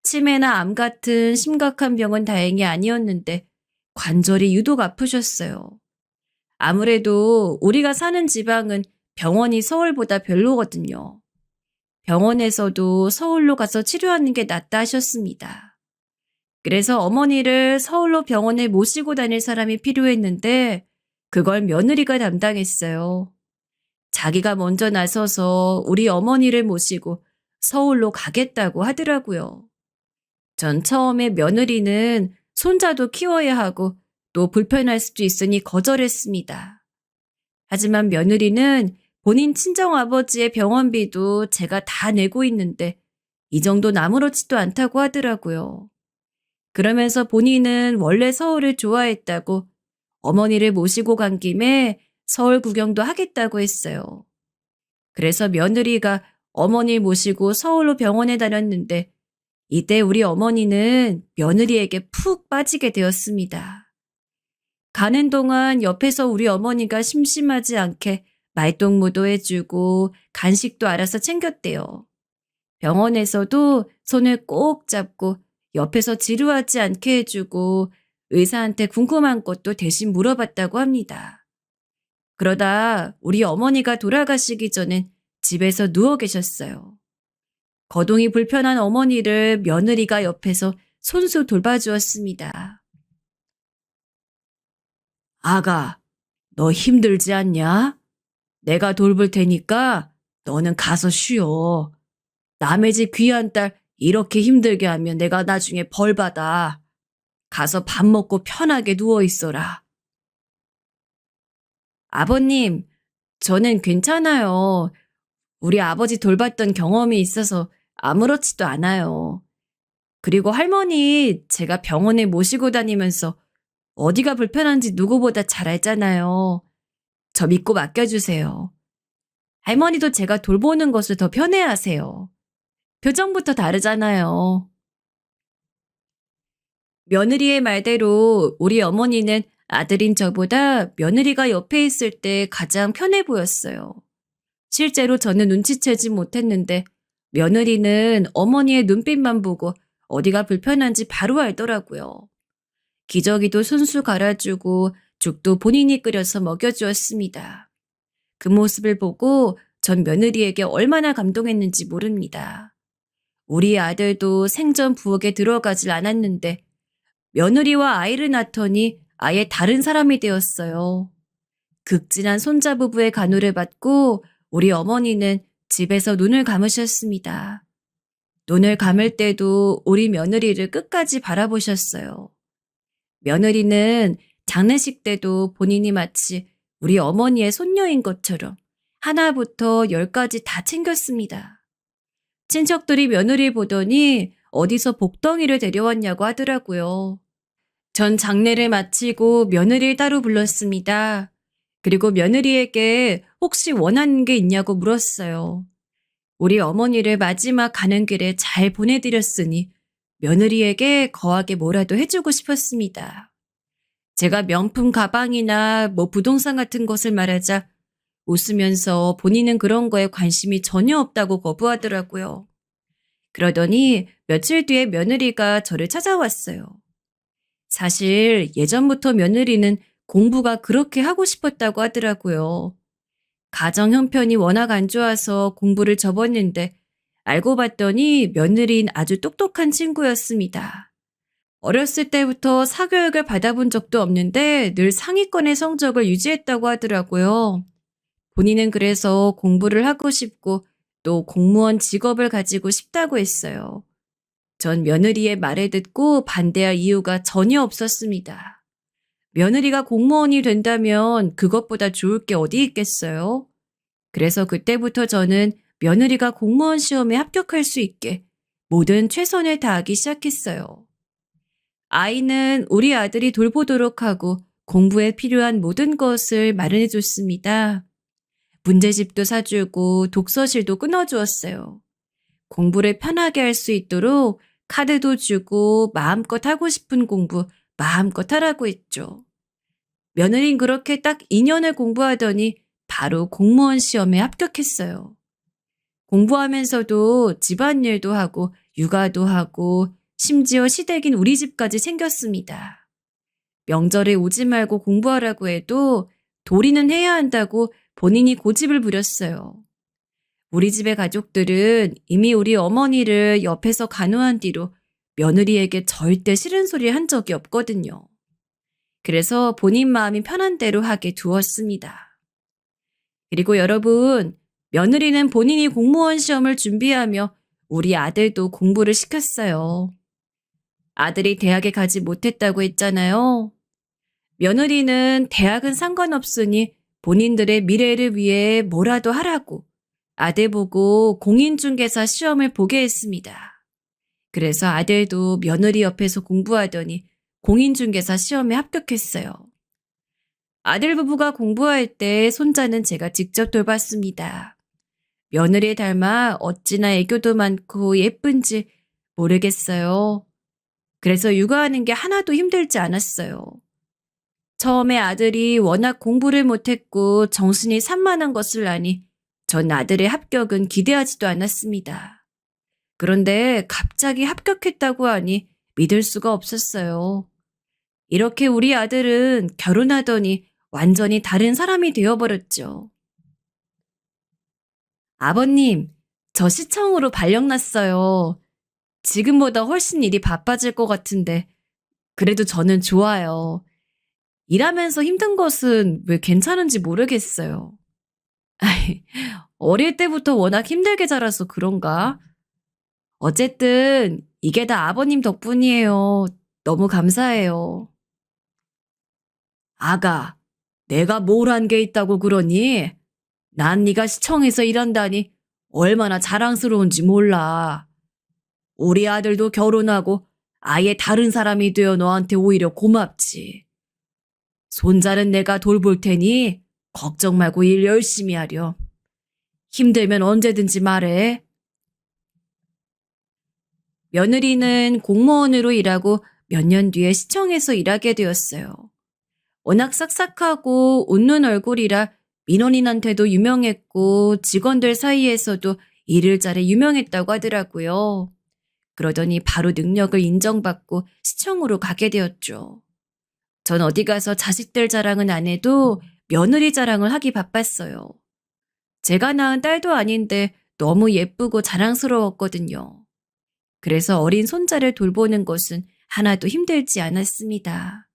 치매나 암 같은 심각한 병은 다행히 아니었는데 관절이 유독 아프셨어요. 아무래도 우리가 사는 지방은 병원이 서울보다 별로거든요. 병원에서도 서울로 가서 치료하는 게 낫다 하셨습니다. 그래서 어머니를 서울로 병원에 모시고 다닐 사람이 필요했는데 그걸 며느리가 담당했어요. 자기가 먼저 나서서 우리 어머니를 모시고 서울로 가겠다고 하더라고요. 전 처음에 며느리는 손자도 키워야 하고 또 불편할 수도 있으니 거절했습니다. 하지만 며느리는 본인 친정아버지의 병원비도 제가 다 내고 있는데 이 정도는 아무렇지도 않다고 하더라고요. 그러면서 본인은 원래 서울을 좋아했다고 어머니를 모시고 간 김에 서울 구경도 하겠다고 했어요. 그래서 며느리가 어머니를 모시고 서울로 병원에 다녔는데 이때 우리 어머니는 며느리에게 푹 빠지게 되었습니다. 가는 동안 옆에서 우리 어머니가 심심하지 않게 말동무도 해주고 간식도 알아서 챙겼대요. 병원에서도 손을 꼭 잡고 옆에서 지루하지 않게 해주고 의사한테 궁금한 것도 대신 물어봤다고 합니다. 그러다 우리 어머니가 돌아가시기 전엔 집에서 누워 계셨어요. 거동이 불편한 어머니를 며느리가 옆에서 손수 돌봐주었습니다. 아가, 너 힘들지 않냐? 내가 돌볼 테니까 너는 가서 쉬어. 남의 집 귀한 딸 이렇게 힘들게 하면 내가 나중에 벌 받아. 가서 밥 먹고 편하게 누워 있어라. 아버님, 저는 괜찮아요. 우리 아버지 돌봤던 경험이 있어서 아무렇지도 않아요. 그리고 할머니, 제가 병원에 모시고 다니면서 어디가 불편한지 누구보다 잘 알잖아요. 저 믿고 맡겨주세요. 할머니도 제가 돌보는 것을 더 편해하세요. 표정부터 다르잖아요. 며느리의 말대로 우리 어머니는 아들인 저보다 며느리가 옆에 있을 때 가장 편해 보였어요. 실제로 저는 눈치채지 못했는데 며느리는 어머니의 눈빛만 보고 어디가 불편한지 바로 알더라고요. 기저귀도 손수 갈아주고 죽도 본인이 끓여서 먹여주었습니다. 그 모습을 보고 전 며느리에게 얼마나 감동했는지 모릅니다. 우리 아들도 생전 부엌에 들어가질 않았는데 며느리와 아이를 낳더니 아예 다른 사람이 되었어요. 극진한 손자 부부의 간호를 받고 우리 어머니는 집에서 눈을 감으셨습니다. 눈을 감을 때도 우리 며느리를 끝까지 바라보셨어요. 며느리는 장례식 때도 본인이 마치 우리 어머니의 손녀인 것처럼 하나부터 열까지 다 챙겼습니다. 친척들이 며느리 보더니 어디서 복덩이를 데려왔냐고 하더라고요. 전 장례를 마치고 며느리를 따로 불렀습니다. 그리고 며느리에게 혹시 원하는 게 있냐고 물었어요. 우리 어머니를 마지막 가는 길에 잘 보내드렸으니 며느리에게 거하게 뭐라도 해주고 싶었습니다. 제가 명품 가방이나 부동산 같은 것을 말하자 웃으면서 본인은 그런 거에 관심이 전혀 없다고 거부하더라고요. 그러더니 며칠 뒤에 며느리가 저를 찾아왔어요. 사실 예전부터 며느리는 공부가 그렇게 하고 싶었다고 하더라고요. 가정 형편이 워낙 안 좋아서 공부를 접었는데 알고 봤더니 며느리는 아주 똑똑한 친구였습니다. 어렸을 때부터 사교육을 받아본 적도 없는데 늘 상위권의 성적을 유지했다고 하더라고요. 본인은 그래서 공부를 하고 싶고 또 공무원 직업을 가지고 싶다고 했어요. 전 며느리의 말을 듣고 반대할 이유가 전혀 없었습니다. 며느리가 공무원이 된다면 그것보다 좋을 게 어디 있겠어요? 그래서 그때부터 저는 며느리가 공무원 시험에 합격할 수 있게 모든 최선을 다하기 시작했어요. 아이는 우리 아들이 돌보도록 하고 공부에 필요한 모든 것을 마련해 줬습니다. 문제집도 사주고 독서실도 끊어주었어요. 공부를 편하게 할 수 있도록 카드도 주고 마음껏 하고 싶은 공부 마음껏 하라고 했죠. 며느린 그렇게 딱 2년을 공부하더니 바로 공무원 시험에 합격했어요. 공부하면서도 집안일도 하고 육아도 하고 심지어 시댁인 우리 집까지 챙겼습니다. 명절에 오지 말고 공부하라고 해도 도리는 해야 한다고 본인이 고집을 부렸어요. 우리 집의 가족들은 이미 우리 어머니를 옆에서 간호한 뒤로 며느리에게 절대 싫은 소리 한 적이 없거든요. 그래서 본인 마음이 편한 대로 하게 두었습니다. 그리고 여러분, 며느리는 본인이 공무원 시험을 준비하며 우리 아들도 공부를 시켰어요. 아들이 대학에 가지 못했다고 했잖아요. 며느리는 대학은 상관없으니 본인들의 미래를 위해 뭐라도 하라고 아들 보고 공인중개사 시험을 보게 했습니다. 그래서 아들도 며느리 옆에서 공부하더니 공인중개사 시험에 합격했어요. 아들 부부가 공부할 때 손자는 제가 직접 돌봤습니다. 며느리 닮아 어찌나 애교도 많고 예쁜지 모르겠어요. 그래서 육아하는 게 하나도 힘들지 않았어요. 처음에 아들이 워낙 공부를 못했고 정신이 산만한 것을 아니 전 아들의 합격은 기대하지도 않았습니다. 그런데 갑자기 합격했다고 하니 믿을 수가 없었어요. 이렇게 우리 아들은 결혼하더니 완전히 다른 사람이 되어버렸죠. 아버님, 저 시청으로 발령났어요. 지금보다 훨씬 일이 바빠질 것 같은데 그래도 저는 좋아요. 일하면서 힘든 것은 왜 괜찮은지 모르겠어요. 어릴 때부터 워낙 힘들게 자라서 그런가? 어쨌든 이게 다 아버님 덕분이에요. 너무 감사해요. 아가, 내가 뭘 한 게 있다고 그러니? 난 네가 시청에서 일한다니 얼마나 자랑스러운지 몰라. 우리 아들도 결혼하고 아예 다른 사람이 되어 너한테 오히려 고맙지. 손자는 내가 돌볼 테니 걱정 말고 일 열심히 하렴. 힘들면 언제든지 말해. 며느리는 공무원으로 일하고 몇 년 뒤에 시청에서 일하게 되었어요. 워낙 싹싹하고 웃는 얼굴이라 민원인한테도 유명했고 직원들 사이에서도 일을 잘해 유명했다고 하더라고요. 그러더니 바로 능력을 인정받고 시청으로 가게 되었죠. 전 어디 가서 자식들 자랑은 안 해도 며느리 자랑을 하기 바빴어요. 제가 낳은 딸도 아닌데 너무 예쁘고 자랑스러웠거든요. 그래서 어린 손자를 돌보는 것은 하나도 힘들지 않았습니다.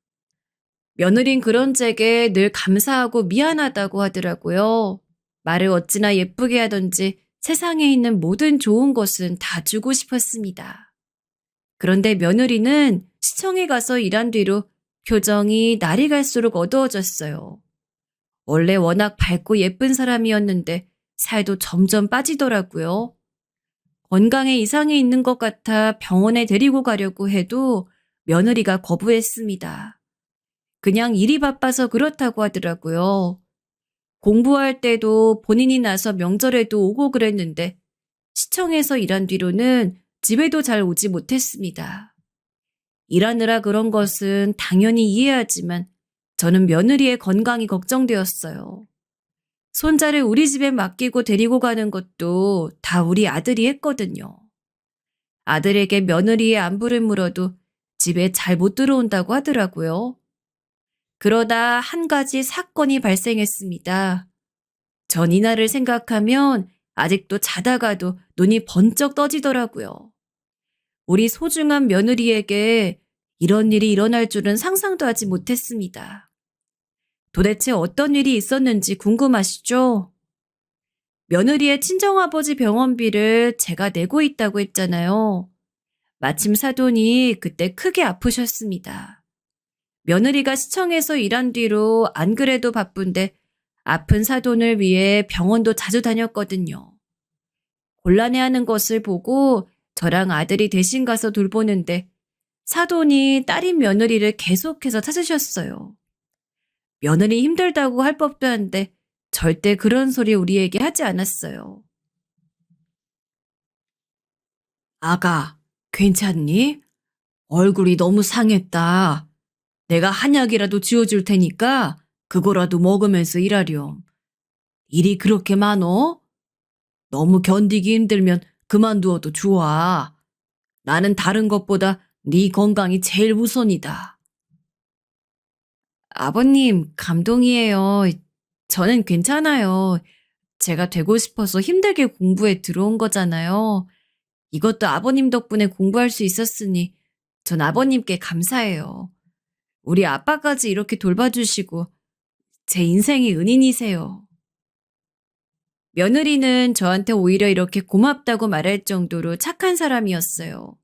며느린 그런 제게 늘 감사하고 미안하다고 하더라고요. 말을 어찌나 예쁘게 하던지 세상에 있는 모든 좋은 것은 다 주고 싶었습니다. 그런데 며느리는 시청에 가서 일한 뒤로 표정이 날이 갈수록 어두워졌어요. 원래 워낙 밝고 예쁜 사람이었는데 살도 점점 빠지더라고요. 건강에 이상이 있는 것 같아 병원에 데리고 가려고 해도 며느리가 거부했습니다. 그냥 일이 바빠서 그렇다고 하더라고요. 공부할 때도 본인이 나서 명절에도 오고 그랬는데 시청에서 일한 뒤로는 집에도 잘 오지 못했습니다. 일하느라 그런 것은 당연히 이해하지만 저는 며느리의 건강이 걱정되었어요. 손자를 우리 집에 맡기고 데리고 가는 것도 다 우리 아들이 했거든요. 아들에게 며느리의 안부를 물어도 집에 잘 못 들어온다고 하더라고요. 그러다 한 가지 사건이 발생했습니다. 전 이날을 생각하면 아직도 자다가도 눈이 번쩍 떠지더라고요. 우리 소중한 며느리에게 이런 일이 일어날 줄은 상상도 하지 못했습니다. 도대체 어떤 일이 있었는지 궁금하시죠? 며느리의 친정아버지 병원비를 제가 내고 있다고 했잖아요. 마침 사돈이 그때 크게 아프셨습니다. 며느리가 시청에서 일한 뒤로 안 그래도 바쁜데 아픈 사돈을 위해 병원도 자주 다녔거든요. 곤란해하는 것을 보고 저랑 아들이 대신 가서 돌보는데 사돈이 딸인 며느리를 계속해서 찾으셨어요. 며느리 힘들다고 할 법도 한데 절대 그런 소리 우리에게 하지 않았어요. 아가, 괜찮니? 얼굴이 너무 상했다. 내가 한약이라도 지어줄 테니까 그거라도 먹으면서 일하렴. 일이 그렇게 많어? 너무 견디기 힘들면 그만두어도 좋아. 나는 다른 것보다 네 건강이 제일 우선이다. 아버님, 감동이에요. 저는 괜찮아요. 제가 되고 싶어서 힘들게 공부에 들어온 거잖아요. 이것도 아버님 덕분에 공부할 수 있었으니 전 아버님께 감사해요. 우리 아빠까지 이렇게 돌봐주시고 제 인생의 은인이세요. 며느리는 저한테 오히려 이렇게 고맙다고 말할 정도로 착한 사람이었어요.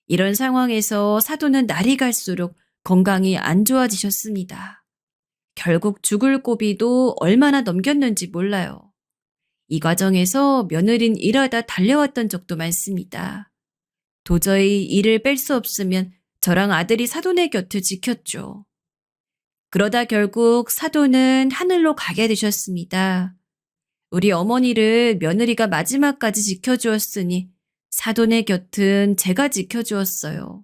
이런 상황에서 사돈은 날이 갈수록 건강이 안 좋아지셨습니다. 결국 죽을 고비도 얼마나 넘겼는지 몰라요. 이 과정에서 며느린 일하다 달려왔던 적도 많습니다. 도저히 일을 뺄 수 없으면 저랑 아들이 사돈의 곁을 지켰죠. 그러다 결국 사돈은 하늘로 가게 되셨습니다. 우리 어머니를 며느리가 마지막까지 지켜주었으니 사돈의 곁은 제가 지켜주었어요.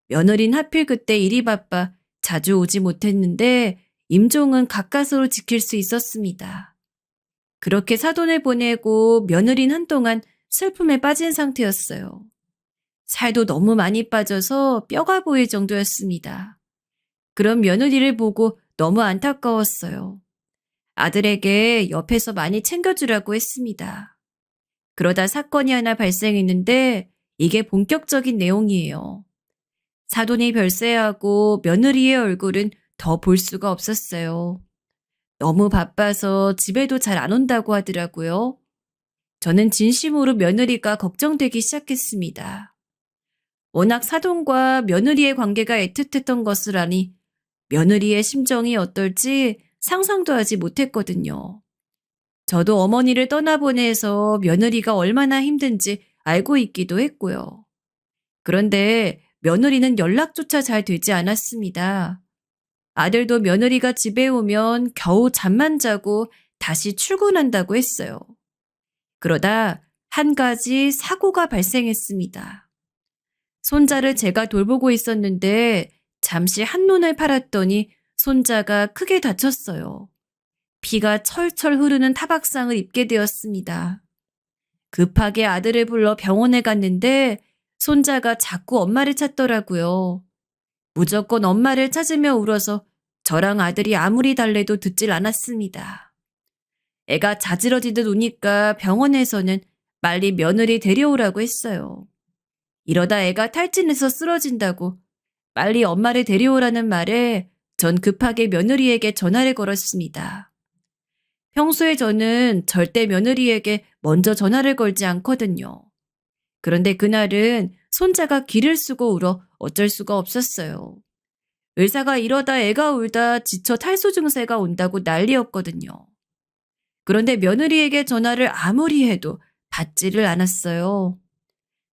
며느린 하필 그때 일이 바빠 자주 오지 못했는데 임종은 가까스로 지킬 수 있었습니다. 그렇게 사돈을 보내고 며느린 한동안 슬픔에 빠진 상태였어요. 살도 너무 많이 빠져서 뼈가 보일 정도였습니다. 그런 며느리를 보고 너무 안타까웠어요. 아들에게 옆에서 많이 챙겨주라고 했습니다. 그러다 사건이 하나 발생했는데 이게 본격적인 내용이에요. 사돈이 별세하고 며느리의 얼굴은 더 볼 수가 없었어요. 너무 바빠서 집에도 잘 안 온다고 하더라고요. 저는 진심으로 며느리가 걱정되기 시작했습니다. 워낙 사돈과 며느리의 관계가 애틋했던 것을 아니 며느리의 심정이 어떨지 상상도 하지 못했거든요. 저도 어머니를 떠나보내서 며느리가 얼마나 힘든지 알고 있기도 했고요. 그런데 며느리는 연락조차 잘 되지 않았습니다. 아들도 며느리가 집에 오면 겨우 잠만 자고 다시 출근한다고 했어요. 그러다 한 가지 사고가 발생했습니다. 손자를 제가 돌보고 있었는데 잠시 한눈을 팔았더니 손자가 크게 다쳤어요. 피가 철철 흐르는 타박상을 입게 되었습니다. 급하게 아들을 불러 병원에 갔는데 손자가 자꾸 엄마를 찾더라고요. 무조건 엄마를 찾으며 울어서 저랑 아들이 아무리 달래도 듣질 않았습니다. 애가 자지러지듯 우니까 병원에서는 빨리 며느리 데려오라고 했어요. 이러다 애가 탈진해서 쓰러진다고 빨리 엄마를 데려오라는 말에 전 급하게 며느리에게 전화를 걸었습니다. 평소에 저는 절대 며느리에게 먼저 전화를 걸지 않거든요. 그런데 그날은 손자가 기를 쓰고 울어 어쩔 수가 없었어요. 의사가 이러다 애가 울다 지쳐 탈수 증세가 온다고 난리였거든요. 그런데 며느리에게 전화를 아무리 해도 받지를 않았어요.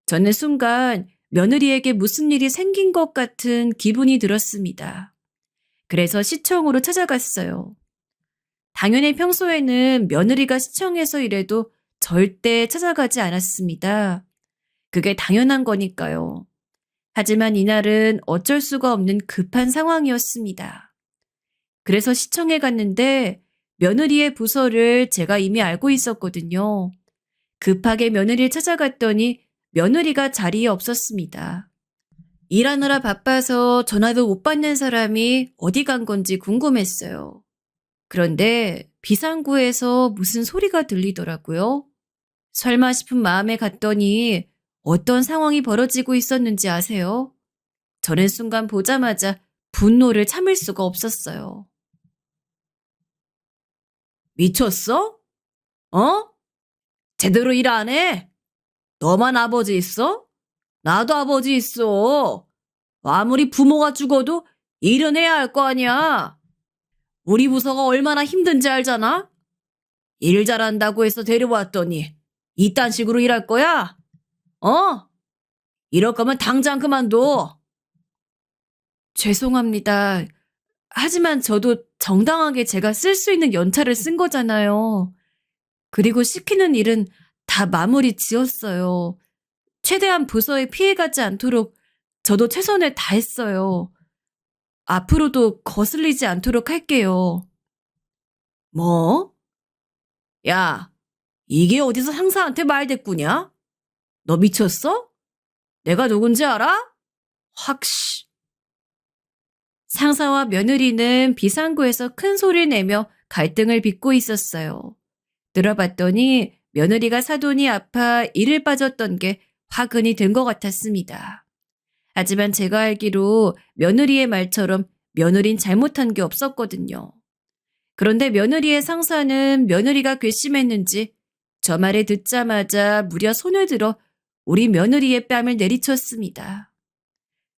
저는 순간 며느리에게 무슨 일이 생긴 것 같은 기분이 들었습니다. 그래서 시청으로 찾아갔어요. 당연히 평소에는 며느리가 시청에서 일해도 절대 찾아가지 않았습니다. 그게 당연한 거니까요. 하지만 이날은 어쩔 수가 없는 급한 상황이었습니다. 그래서 시청에 갔는데 며느리의 부서를 제가 이미 알고 있었거든요. 급하게 며느리를 찾아갔더니 며느리가 자리에 없었습니다. 일하느라 바빠서 전화도 못 받는 사람이 어디 간 건지 궁금했어요. 그런데 비상구에서 무슨 소리가 들리더라고요. 설마 싶은 마음에 갔더니 어떤 상황이 벌어지고 있었는지 아세요? 저는 순간 보자마자 분노를 참을 수가 없었어요. 미쳤어? 어? 제대로 일 안 해? 너만 아버지 있어? 나도 아버지 있어. 아무리 부모가 죽어도 일은 해야 할 거 아니야. 우리 부서가 얼마나 힘든지 알잖아? 일 잘한다고 해서 데려왔더니 이딴 식으로 일할 거야? 어? 이럴 거면 당장 그만둬. 죄송합니다. 하지만 저도 정당하게 제가 쓸 수 있는 연차를 쓴 거잖아요. 그리고 시키는 일은 다 마무리 지었어요. 최대한 부서에 피해가지 않도록 저도 최선을 다했어요. 앞으로도 거슬리지 않도록 할게요. 뭐? 야, 이게 어디서 상사한테 말대꾸냐? 너 미쳤어? 내가 누군지 알아? 확. 상사와 며느리는 비상구에서 큰 소리를 내며 갈등을 빚고 있었어요. 들어봤더니 며느리가 사돈이 아파 일을 빠졌던 게 화근이 된 것 같았습니다. 하지만 제가 알기로 며느리의 말처럼 며느린 잘못한 게 없었거든요. 그런데 며느리의 상사는 며느리가 괘씸했는지 저 말을 듣자마자 무려 손을 들어 우리 며느리의 뺨을 내리쳤습니다.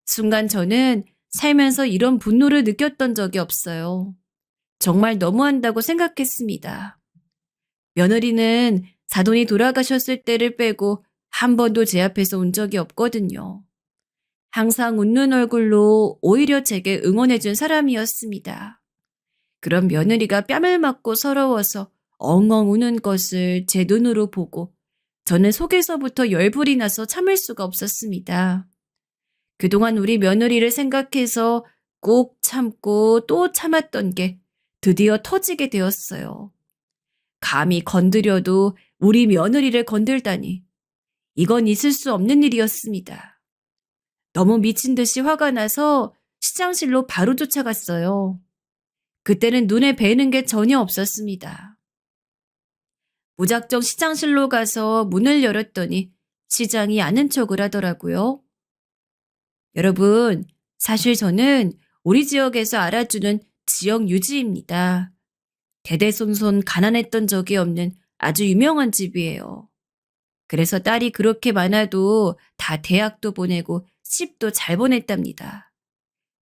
순간 저는 살면서 이런 분노를 느꼈던 적이 없어요. 정말 너무한다고 생각했습니다. 며느리는 사돈이 돌아가셨을 때를 빼고 한 번도 제 앞에서 온 적이 없거든요. 항상 웃는 얼굴로 오히려 제게 응원해준 사람이었습니다. 그런 며느리가 뺨을 맞고 서러워서 엉엉 우는 것을 제 눈으로 보고 저는 속에서부터 열불이 나서 참을 수가 없었습니다. 그동안 우리 며느리를 생각해서 꾹 참고 또 참았던 게 드디어 터지게 되었어요. 감히 건드려도 우리 며느리를 건들다니. 이건 있을 수 없는 일이었습니다. 너무 미친 듯이 화가 나서 시장실로 바로 쫓아갔어요. 그때는 눈에 뵈는 게 전혀 없었습니다. 무작정 시장실로 가서 문을 열었더니 시장이 아는 척을 하더라고요. 여러분, 사실 저는 우리 지역에서 알아주는 지역 유지입니다. 대대손손 가난했던 적이 없는 아주 유명한 집이에요. 그래서 딸이 그렇게 많아도 다 대학도 보내고 시집도 잘 보냈답니다.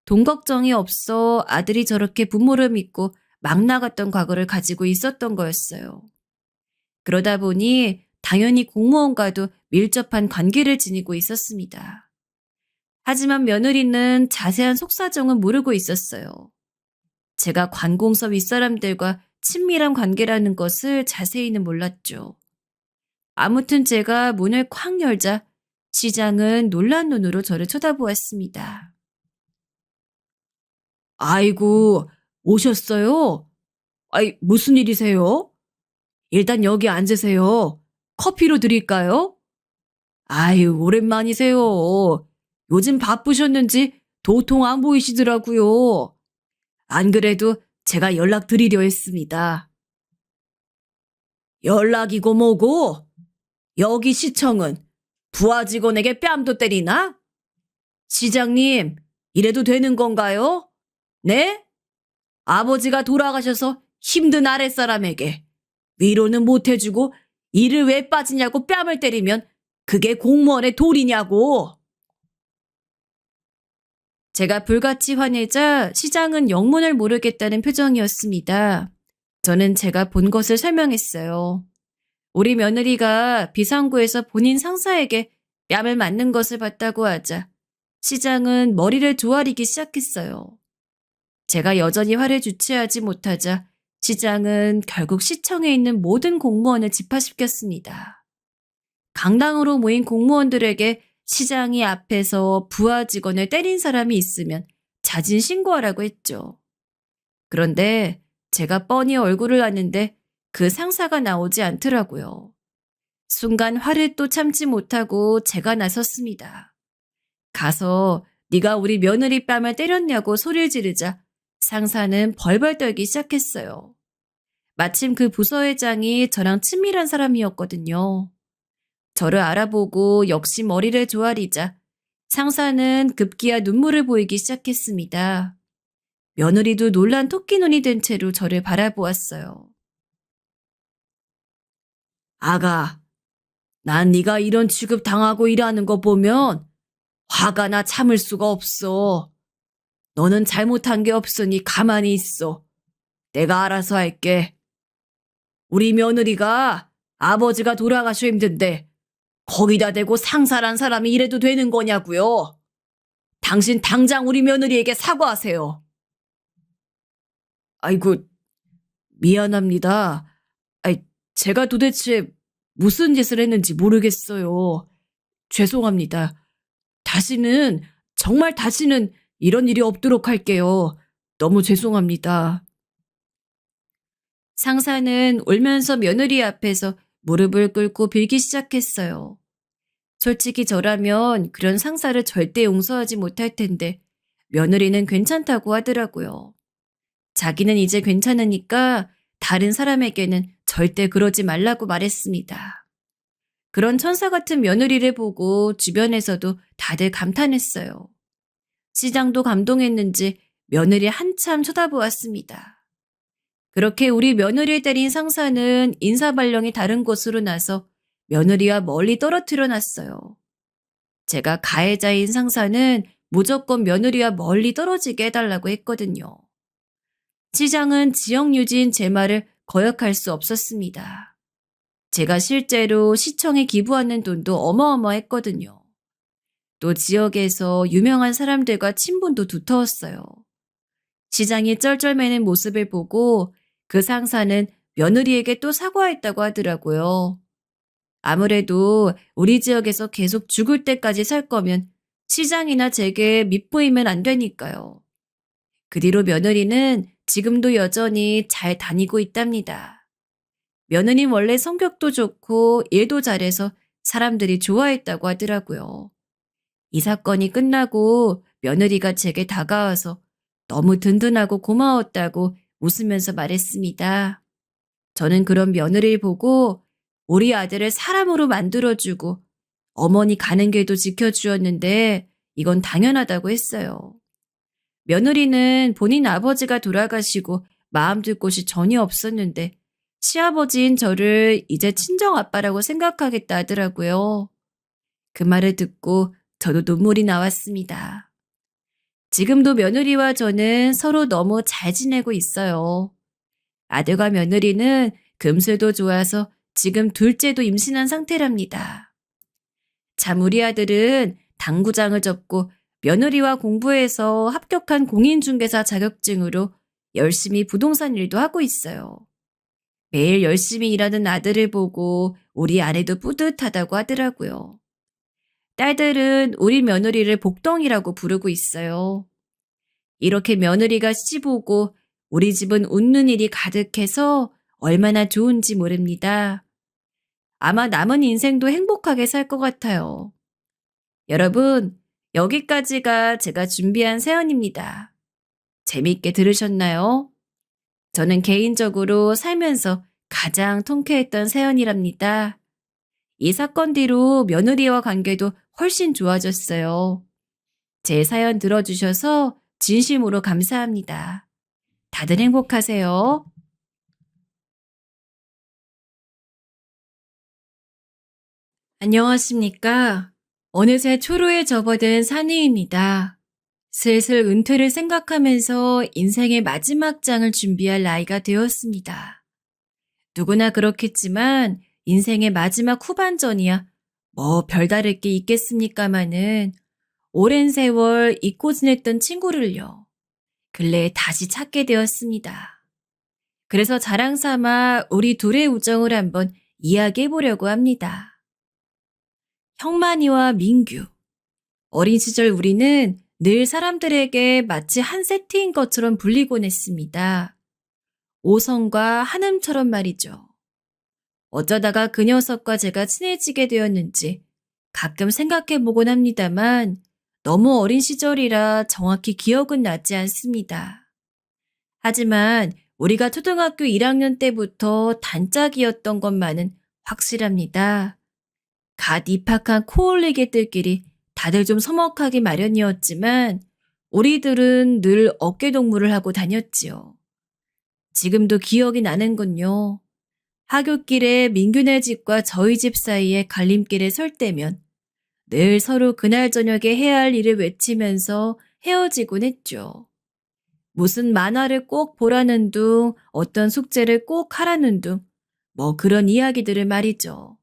돈 걱정이 없어 아들이 저렇게 부모를 믿고 막 나갔던 과거를 가지고 있었던 거였어요. 그러다 보니 당연히 공무원과도 밀접한 관계를 지니고 있었습니다. 하지만 며느리는 자세한 속사정은 모르고 있었어요. 제가 관공서 윗사람들과 친밀한 관계라는 것을 자세히는 몰랐죠. 아무튼 제가 문을 쾅 열자 시장은 놀란 눈으로 저를 쳐다보았습니다. 아이고, 오셨어요? 아이, 무슨 일이세요? 일단 여기 앉으세요. 커피로 드릴까요? 아유, 오랜만이세요. 요즘 바쁘셨는지 도통 안 보이시더라고요. 안 그래도 제가 연락드리려 했습니다. 연락이고 뭐고? 여기 시청은 부하 직원에게 뺨도 때리나? 시장님, 이래도 되는 건가요? 네? 아버지가 돌아가셔서 힘든 아랫사람에게 위로는 못 해주고 일을 왜 빠지냐고 뺨을 때리면 그게 공무원의 도리냐고. 제가 불같이 화내자 시장은 영문을 모르겠다는 표정이었습니다. 저는 제가 본 것을 설명했어요. 우리 며느리가 비상구에서 본인 상사에게 뺨을 맞는 것을 봤다고 하자 시장은 머리를 조아리기 시작했어요. 제가 여전히 화를 주체하지 못하자 시장은 결국 시청에 있는 모든 공무원을 집합시켰습니다. 강당으로 모인 공무원들에게 시장이 앞에서 부하 직원을 때린 사람이 있으면 자진 신고하라고 했죠. 그런데 제가 뻔히 얼굴을 아는데 그 상사가 나오지 않더라고요. 순간 화를 또 참지 못하고 제가 나섰습니다. 가서 네가 우리 며느리 뺨을 때렸냐고 소리를 지르자 상사는 벌벌 떨기 시작했어요. 마침 그 부서회장이 저랑 친밀한 사람이었거든요. 저를 알아보고 역시 머리를 조아리자 상사는 급기야 눈물을 보이기 시작했습니다. 며느리도 놀란 토끼 눈이 된 채로 저를 바라보았어요. 아가, 난 네가 이런 취급 당하고 일하는 거 보면 화가 나 참을 수가 없어. 너는 잘못한 게 없으니 가만히 있어. 내가 알아서 할게. 우리 며느리가 아버지가 돌아가셔 힘든데 거기다 대고 상사란 사람이 이래도 되는 거냐고요. 당신 당장 우리 며느리에게 사과하세요. 아이고, 미안합니다. 아이, 제가 도대체 무슨 짓을 했는지 모르겠어요. 죄송합니다. 정말 다시는 이런 일이 없도록 할게요. 너무 죄송합니다. 상사는 울면서 며느리 앞에서 무릎을 꿇고 빌기 시작했어요. 솔직히 저라면 그런 상사를 절대 용서하지 못할 텐데 며느리는 괜찮다고 하더라고요. 자기는 이제 괜찮으니까 다른 사람에게는 절대 그러지 말라고 말했습니다. 그런 천사 같은 며느리를 보고 주변에서도 다들 감탄했어요. 시장도 감동했는지 며느리 한참 쳐다보았습니다. 그렇게 우리 며느리를 때린 상사는 인사발령이 다른 곳으로 나서 며느리와 멀리 떨어뜨려 놨어요. 제가 가해자인 상사는 무조건 며느리와 멀리 떨어지게 해달라고 했거든요. 시장은 지역 유지인 제 말을 거역할 수 없었습니다. 제가 실제로 시청에 기부하는 돈도 어마어마했거든요. 또 지역에서 유명한 사람들과 친분도 두터웠어요. 시장이 쩔쩔매는 모습을 보고 그 상사는 며느리에게 또 사과했다고 하더라고요. 아무래도 우리 지역에서 계속 죽을 때까지 살 거면 시장이나 제게 밑보이면 안 되니까요. 그 뒤로 며느리는 지금도 여전히 잘 다니고 있답니다. 며느님 원래 성격도 좋고 일도 잘해서 사람들이 좋아했다고 하더라고요. 이 사건이 끝나고 며느리가 제게 다가와서 너무 든든하고 고마웠다고 웃으면서 말했습니다. 저는 그런 며느리를 보고 우리 아들을 사람으로 만들어주고 어머니 가는 길도 지켜주었는데 이건 당연하다고 했어요. 며느리는 본인 아버지가 돌아가시고 마음 둘 곳이 전혀 없었는데 시아버지인 저를 이제 친정아빠라고 생각하겠다 하더라고요. 그 말을 듣고 저도 눈물이 나왔습니다. 지금도 며느리와 저는 서로 너무 잘 지내고 있어요. 아들과 며느리는 금슬도 좋아서 지금 둘째도 임신한 상태랍니다. 참 우리 아들은 당구장을 접고 며느리와 공부해서 합격한 공인중개사 자격증으로 열심히 부동산 일도 하고 있어요. 매일 열심히 일하는 아들을 보고 우리 아내도 뿌듯하다고 하더라고요. 딸들은 우리 며느리를 복덩이라고 부르고 있어요. 이렇게 며느리가 시집 오고 우리 집은 웃는 일이 가득해서 얼마나 좋은지 모릅니다. 아마 남은 인생도 행복하게 살 것 같아요. 여러분, 여기까지가 제가 준비한 사연입니다. 재미있게 들으셨나요? 저는 개인적으로 살면서 가장 통쾌했던 사연이랍니다. 이 사건 뒤로 며느리와 관계도 훨씬 좋아졌어요. 제 사연 들어주셔서 진심으로 감사합니다. 다들 행복하세요. 안녕하십니까. 어느새 초로에 접어든 산이입니다. 슬슬 은퇴를 생각하면서 인생의 마지막 장을 준비할 나이가 되었습니다. 누구나 그렇겠지만 인생의 마지막 후반전이야 뭐 별다를 게 있겠습니까마는 오랜 세월 잊고 지냈던 친구를요. 근래에 다시 찾게 되었습니다. 그래서 자랑 삼아 우리 둘의 우정을 한번 이야기해보려고 합니다. 형만이와 민규. 어린 시절 우리는 늘 사람들에게 마치 한 세트인 것처럼 불리곤 했습니다. 오성과 한음처럼 말이죠. 어쩌다가 그 녀석과 제가 친해지게 되었는지 가끔 생각해보곤 합니다만 너무 어린 시절이라 정확히 기억은 나지 않습니다. 하지만 우리가 초등학교 1학년 때부터 단짝이었던 것만은 확실합니다. 갓 입학한 코올리개들끼리 다들 좀 서먹하기 마련이었지만 우리들은 늘 어깨동무를 하고 다녔지요. 지금도 기억이 나는군요. 하굣길에 민규네 집과 저희 집 사이에 갈림길에 설 때면 늘 서로 그날 저녁에 해야 할 일을 외치면서 헤어지곤 했죠. 무슨 만화를 꼭 보라는 둥, 어떤 숙제를 꼭 하라는 둥, 뭐 그런 이야기들을 말이죠.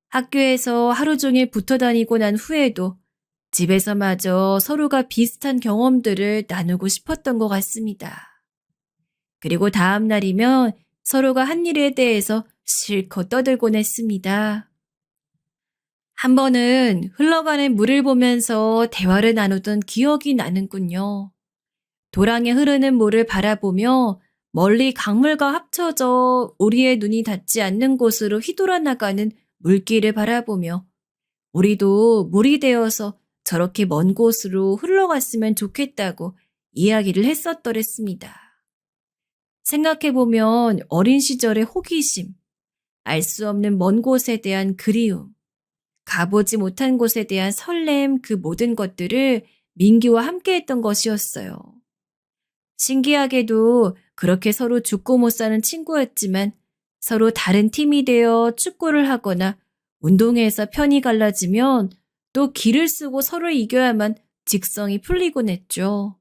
학교에서 하루 종일 붙어 다니고 난 후에도 집에서마저 서로가 비슷한 경험들을 나누고 싶었던 것 같습니다. 그리고 다음 날이면 서로가 한 일에 대해서 실컷 떠들곤 했습니다. 한 번은 흘러가는 물을 보면서 대화를 나누던 기억이 나는군요. 도랑에 흐르는 물을 바라보며 멀리 강물과 합쳐져 우리의 눈이 닿지 않는 곳으로 휘돌아 나가는 물길을 바라보며 우리도 물이 되어서 저렇게 먼 곳으로 흘러갔으면 좋겠다고 이야기를 했었더랬습니다. 생각해보면 어린 시절의 호기심, 알 수 없는 먼 곳에 대한 그리움, 가보지 못한 곳에 대한 설렘 그 모든 것들을 민기와 함께 했던 것이었어요. 신기하게도 그렇게 서로 죽고 못 사는 친구였지만 서로 다른 팀이 되어 축구를 하거나 운동회에서 편이 갈라지면 또 기를 쓰고 서로 이겨야만 직성이 풀리곤 했죠.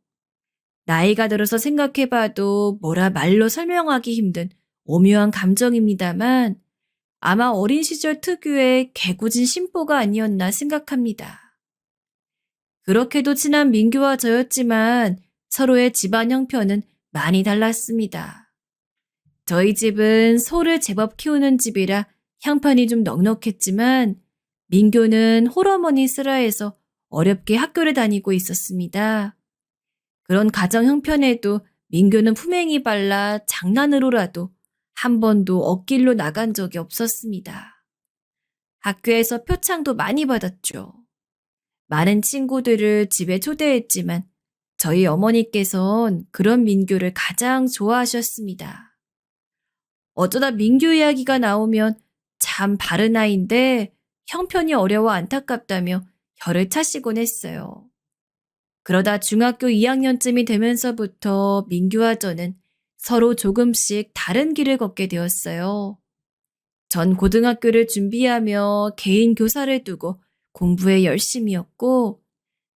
나이가 들어서 생각해봐도 뭐라 말로 설명하기 힘든 오묘한 감정입니다만 아마 어린 시절 특유의 개구진 심보가 아니었나 생각합니다. 그렇게도 친한 민규와 저였지만 서로의 집안 형편은 많이 달랐습니다. 저희 집은 소를 제법 키우는 집이라 형편이 좀 넉넉했지만 민규는 홀어머니 쓰라해서 어렵게 학교를 다니고 있었습니다. 그런 가정 형편에도 민규는 품행이 발라 장난으로라도 한 번도 엇길로 나간 적이 없었습니다. 학교에서 표창도 많이 받았죠. 많은 친구들을 집에 초대했지만 저희 어머니께선 그런 민규를 가장 좋아하셨습니다. 어쩌다 민규 이야기가 나오면 참 바른 아이인데 형편이 어려워 안타깝다며 혀를 차시곤 했어요. 그러다 중학교 2학년쯤이 되면서부터 민규와 저는 서로 조금씩 다른 길을 걷게 되었어요. 전 고등학교를 준비하며 개인 교사를 두고 공부에 열심이었고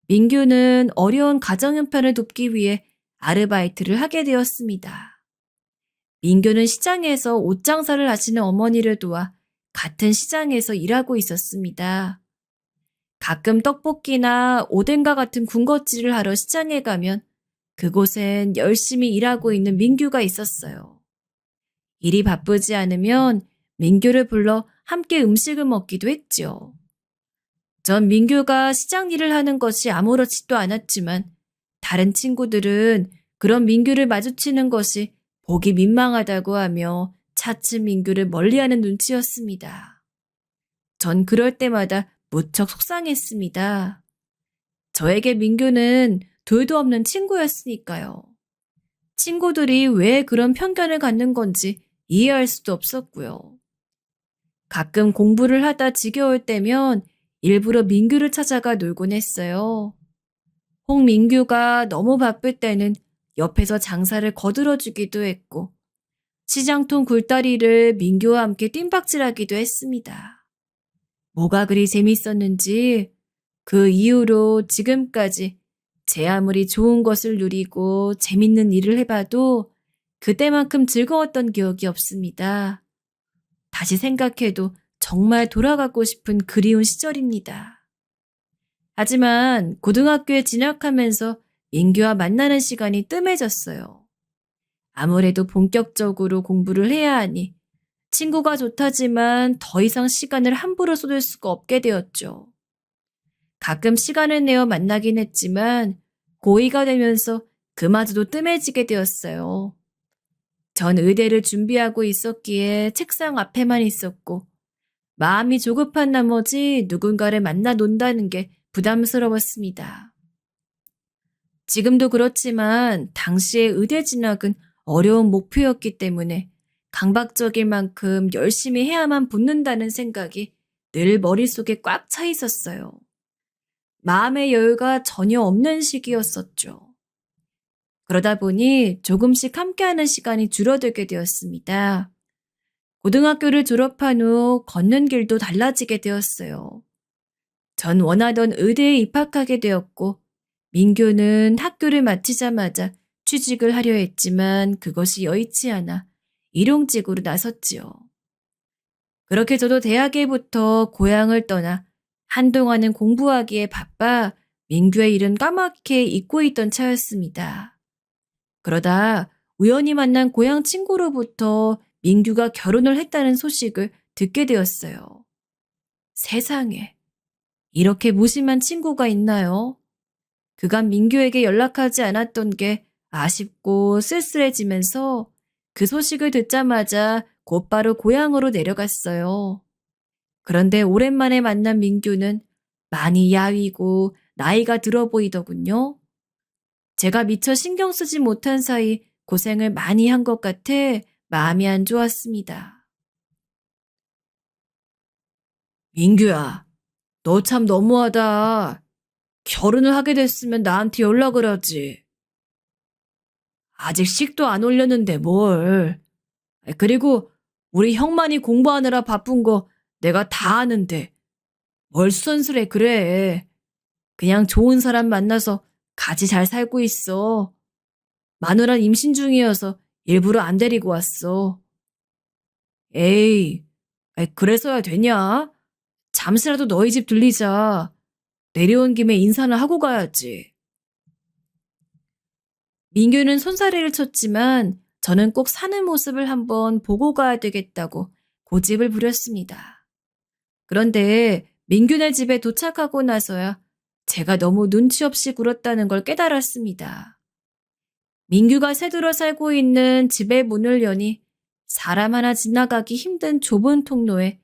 민규는 어려운 가정 형편을 돕기 위해 아르바이트를 하게 되었습니다. 민규는 시장에서 옷 장사를 하시는 어머니를 도와 같은 시장에서 일하고 있었습니다. 가끔 떡볶이나 오뎅과 같은 군것질을 하러 시장에 가면 그곳엔 열심히 일하고 있는 민규가 있었어요. 일이 바쁘지 않으면 민규를 불러 함께 음식을 먹기도 했지요. 전 민규가 시장 일을 하는 것이 아무렇지도 않았지만 다른 친구들은 그런 민규를 마주치는 것이 보기 민망하다고 하며 차츰 민규를 멀리하는 눈치였습니다. 전 그럴 때마다 무척 속상했습니다. 저에게 민규는 둘도 없는 친구였으니까요. 친구들이 왜 그런 편견을 갖는 건지 이해할 수도 없었고요. 가끔 공부를 하다 지겨울 때면 일부러 민규를 찾아가 놀곤 했어요. 홍민규가 너무 바쁠 때는 옆에서 장사를 거들어주기도 했고 시장통 굴다리를 민규와 함께 뜀박질하기도 했습니다. 뭐가 그리 재밌었는지 그 이후로 지금까지 제 아무리 좋은 것을 누리고 재밌는 일을 해봐도 그때만큼 즐거웠던 기억이 없습니다. 다시 생각해도 정말 돌아가고 싶은 그리운 시절입니다. 하지만 고등학교에 진학하면서 민규와 만나는 시간이 뜸해졌어요. 아무래도 본격적으로 공부를 해야 하니 친구가 좋다지만 더 이상 시간을 함부로 쏟을 수가 없게 되었죠. 가끔 시간을 내어 만나긴 했지만 고2가 되면서 그마저도 뜸해지게 되었어요. 전 의대를 준비하고 있었기에 책상 앞에만 있었고 마음이 조급한 나머지 누군가를 만나 논다는 게 부담스러웠습니다. 지금도 그렇지만 당시의 의대 진학은 어려운 목표였기 때문에 강박적일 만큼 열심히 해야만 붙는다는 생각이 늘 머릿속에 꽉 차 있었어요. 마음의 여유가 전혀 없는 시기였었죠. 그러다 보니 조금씩 함께하는 시간이 줄어들게 되었습니다. 고등학교를 졸업한 후 걷는 길도 달라지게 되었어요. 전 원하던 의대에 입학하게 되었고, 민규는 학교를 마치자마자 취직을 하려 했지만 그것이 여의치 않아 일용직으로 나섰지요. 그렇게 저도 대학에부터 고향을 떠나 한동안은 공부하기에 바빠 민규의 일은 까맣게 잊고 있던 차였습니다. 그러다 우연히 만난 고향 친구로부터 민규가 결혼을 했다는 소식을 듣게 되었어요. 세상에, 이렇게 무심한 친구가 있나요? 그간 민규에게 연락하지 않았던 게 아쉽고 쓸쓸해지면서 그 소식을 듣자마자 곧바로 고향으로 내려갔어요. 그런데 오랜만에 만난 민규는 많이 야위고 나이가 들어 보이더군요. 제가 미처 신경 쓰지 못한 사이 고생을 많이 한 것 같아 마음이 안 좋았습니다. 민규야, 너 참 너무하다. 결혼을 하게 됐으면 나한테 연락을 하지. 아직 식도 안 올렸는데 뭘. 그리고 우리 형만이 공부하느라 바쁜 거 내가 다 아는데 뭘 수선스레 그래. 그냥 좋은 사람 만나서 같이 잘 살고 있어. 마누란 임신 중이어서 일부러 안 데리고 왔어. 에이, 그래서야 되냐? 잠시라도 너희 집 들리자. 내려온 김에 인사는 하고 가야지. 민규는 손사래를 쳤지만 저는 꼭 사는 모습을 한번 보고 가야 되겠다고 고집을 부렸습니다. 그런데 민규네 집에 도착하고 나서야 제가 너무 눈치 없이 굴었다는 걸 깨달았습니다. 민규가 새들어 살고 있는 집의 문을 여니 사람 하나 지나가기 힘든 좁은 통로에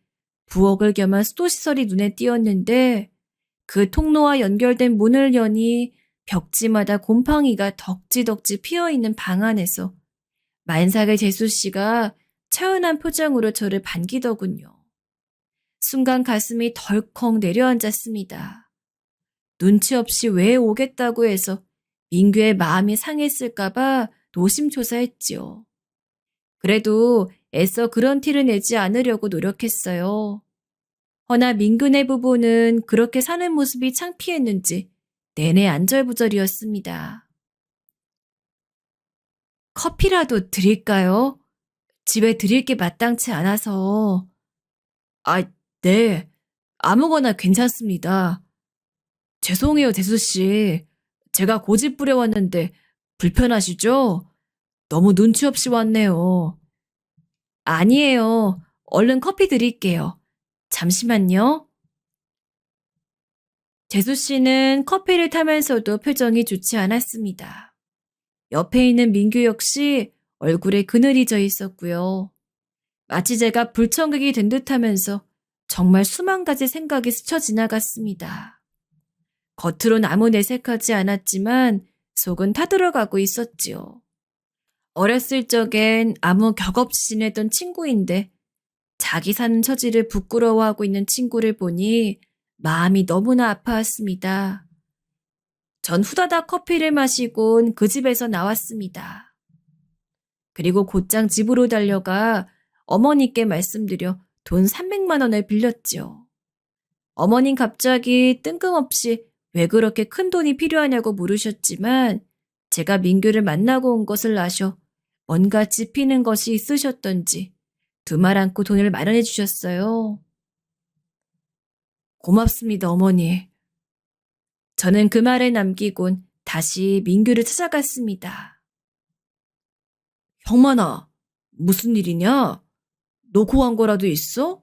부엌을 겸한 수도시설이 눈에 띄었는데 그 통로와 연결된 문을 여니 벽지마다 곰팡이가 덕지덕지 피어있는 방 안에서 만삭의 재수씨가 차은한 표정으로 저를 반기더군요. 순간 가슴이 덜컥 내려앉았습니다. 눈치 없이 왜 오겠다고 해서 민규의 마음이 상했을까봐 노심초사했지요. 그래도 애써 그런 티를 내지 않으려고 노력했어요. 허나 민규네 부부는 그렇게 사는 모습이 창피했는지 내내 안절부절이었습니다. 커피라도 드릴까요? 집에 드릴 게 마땅치 않아서. 아, 네. 아무거나 괜찮습니다. 죄송해요, 재수씨. 제가 고집 부려왔는데 불편하시죠? 너무 눈치 없이 왔네요. 아니에요. 얼른 커피 드릴게요. 잠시만요. 재수씨는 커피를 타면서도 표정이 좋지 않았습니다. 옆에 있는 민규 역시 얼굴에 그늘이 져 있었고요. 마치 제가 불청객이 된 듯하면서 정말 수만 가지 생각이 스쳐 지나갔습니다. 겉으론 아무 내색하지 않았지만 속은 타들어가고 있었지요. 어렸을 적엔 아무 격 없이 지내던 친구인데 자기 사는 처지를 부끄러워하고 있는 친구를 보니 마음이 너무나 아파왔습니다. 전 후다닥 커피를 마시곤 그 집에서 나왔습니다. 그리고 곧장 집으로 달려가 어머니께 말씀드려 돈 300만 원을 빌렸지요. 어머닌 갑자기 뜬금없이 왜 그렇게 큰 돈이 필요하냐고 물으셨지만 제가 민규를 만나고 온 것을 아셔 뭔가 짚히는 것이 있으셨던지 두 말 않고 돈을 마련해 주셨어요. 고맙습니다, 어머니. 저는 그 말을 남기곤 다시 민규를 찾아갔습니다. 형만아, 무슨 일이냐? 놓고 간 거라도 있어?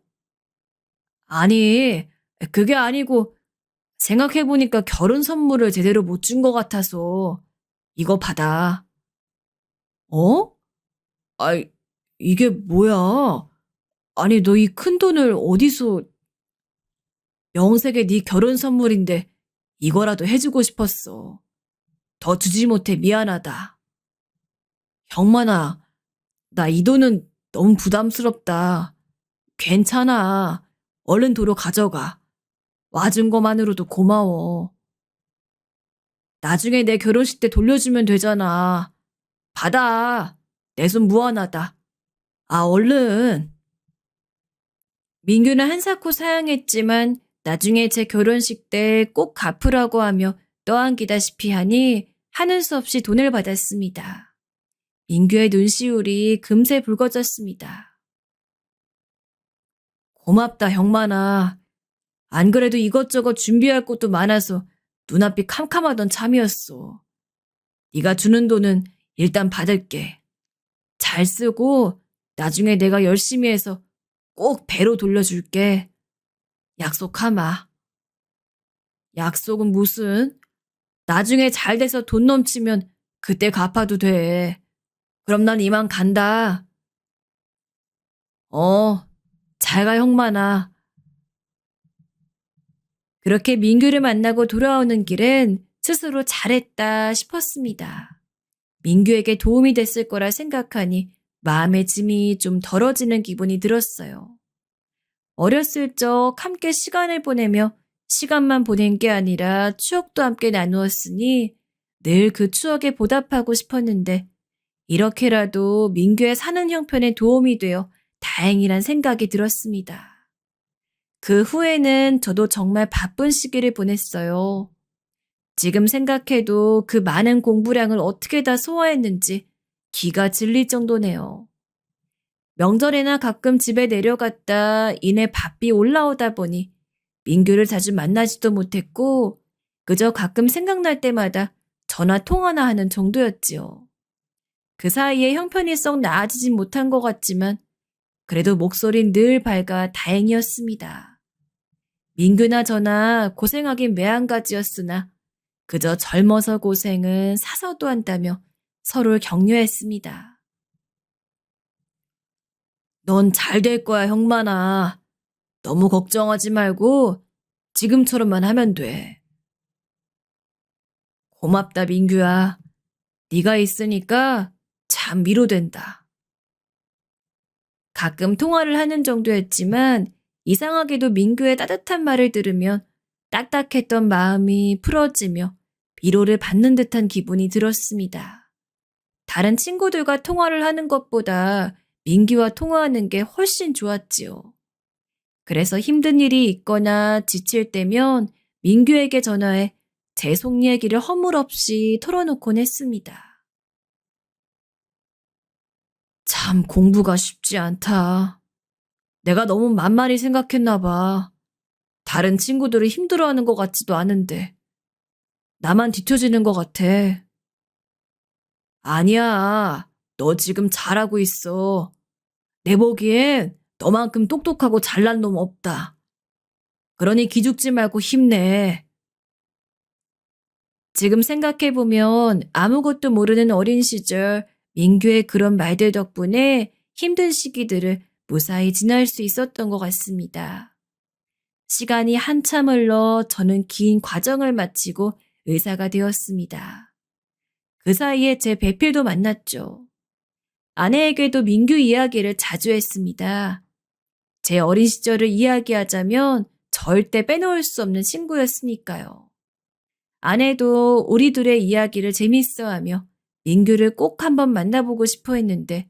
아니, 그게 아니고 생각해보니까 결혼 선물을 제대로 못 준 것 같아서 이거 받아. 어? 아이, 이게 뭐야? 아니, 너 이 큰 돈을 어디서... 명색의 네 결혼 선물인데 이거라도 해주고 싶었어. 더 주지 못해 미안하다. 형만아, 나 이 돈은 너무 부담스럽다. 괜찮아. 얼른 도로 가져가. 와준 것만으로도 고마워. 나중에 내 결혼식 때 돌려주면 되잖아. 받아. 내 손 무한하다. 아, 얼른. 민규는 한사코 사양했지만 나중에 제 결혼식 때 꼭 갚으라고 하며 떠안기다시피 하니 하는 수 없이 돈을 받았습니다. 민규의 눈시울이 금세 붉어졌습니다. 고맙다, 형만아. 안 그래도 이것저것 준비할 것도 많아서 눈앞이 캄캄하던 참이었어. 네가 주는 돈은 일단 받을게. 잘 쓰고 나중에 내가 열심히 해서 꼭 배로 돌려줄게. 약속하마. 약속은 무슨? 나중에 잘 돼서 돈 넘치면 그때 갚아도 돼. 그럼 난 이만 간다. 잘 가, 형만아. 그렇게 민규를 만나고 돌아오는 길엔 스스로 잘했다 싶었습니다. 민규에게 도움이 됐을 거라 생각하니 마음의 짐이 좀 덜어지는 기분이 들었어요. 어렸을 적 함께 시간을 보내며 시간만 보낸 게 아니라 추억도 함께 나누었으니 늘 그 추억에 보답하고 싶었는데 이렇게라도 민규의 사는 형편에 도움이 되어 다행이란 생각이 들었습니다. 그 후에는 저도 정말 바쁜 시기를 보냈어요. 지금 생각해도 그 많은 공부량을 어떻게 다 소화했는지 기가 질릴 정도네요. 명절에나 가끔 집에 내려갔다 이내 바삐 올라오다 보니 민규를 자주 만나지도 못했고 그저 가끔 생각날 때마다 전화 통화나 하는 정도였지요. 그 사이에 형편이 썩 나아지진 못한 것 같지만 그래도 목소리는 늘 밝아 다행이었습니다. 민규나 저나 고생하긴 매한가지였으나 그저 젊어서 고생은 사서도 한다며 서로를 격려했습니다. 넌 잘 될 거야, 형만아. 너무 걱정하지 말고 지금처럼만 하면 돼. 고맙다, 민규야. 네가 있으니까 참 위로된다. 가끔 통화를 하는 정도였지만 이상하게도 민규의 따뜻한 말을 들으면 딱딱했던 마음이 풀어지며 위로를 받는 듯한 기분이 들었습니다. 다른 친구들과 통화를 하는 것보다 민규와 통화하는 게 훨씬 좋았지요. 그래서 힘든 일이 있거나 지칠 때면 민규에게 전화해 제 속 얘기를 허물없이 털어놓곤 했습니다. 참 공부가 쉽지 않다. 내가 너무 만만히 생각했나 봐. 다른 친구들이 힘들어하는 것 같지도 않은데 나만 뒤처지는 것 같아. 아니야. 너 지금 잘하고 있어. 내 보기엔 너만큼 똑똑하고 잘난 놈 없다. 그러니 기죽지 말고 힘내. 지금 생각해보면 아무것도 모르는 어린 시절 민규의 그런 말들 덕분에 힘든 시기들을 무사히 지날 수 있었던 것 같습니다. 시간이 한참 흘러 저는 긴 과정을 마치고 의사가 되었습니다. 그 사이에 제 배필도 만났죠. 아내에게도 민규 이야기를 자주 했습니다. 제 어린 시절을 이야기하자면 절대 빼놓을 수 없는 친구였으니까요. 아내도 우리 둘의 이야기를 재밌어하며 민규를 꼭 한번 만나보고 싶어 했는데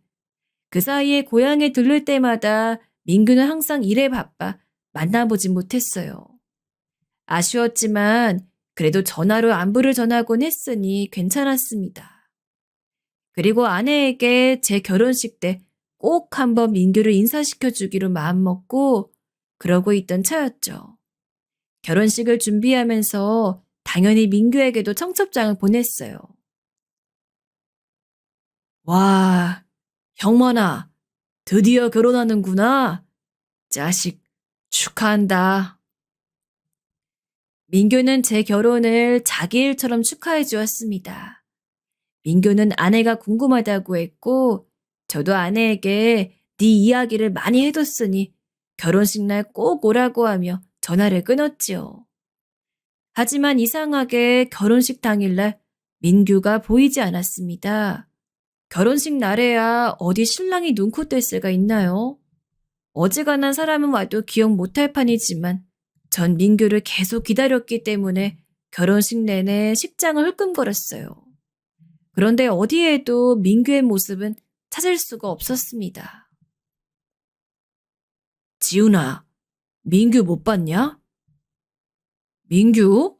그 사이에 고향에 들를 때마다 민규는 항상 일에 바빠 만나보진 못했어요. 아쉬웠지만 그래도 전화로 안부를 전하곤 했으니 괜찮았습니다. 그리고 아내에게 제 결혼식 때 꼭 한번 민규를 인사시켜 주기로 마음먹고 그러고 있던 차였죠. 결혼식을 준비하면서 당연히 민규에게도 청첩장을 보냈어요. 와, 형만아, 드디어 결혼하는구나. 자식, 축하한다. 민규는 제 결혼을 자기 일처럼 축하해 주었습니다. 민규는 아내가 궁금하다고 했고 저도 아내에게 네 이야기를 많이 해뒀으니 결혼식 날 꼭 오라고 하며 전화를 끊었지요. 하지만 이상하게 결혼식 당일날 민규가 보이지 않았습니다. 결혼식 날에야 어디 신랑이 눈코 뜰 새가 있나요? 어지간한 사람은 와도 기억 못할 판이지만 전 민규를 계속 기다렸기 때문에 결혼식 내내 식장을 흘끔거렸어요. 그런데 어디에도 민규의 모습은 찾을 수가 없었습니다. 지훈아, 민규 못 봤냐? 민규?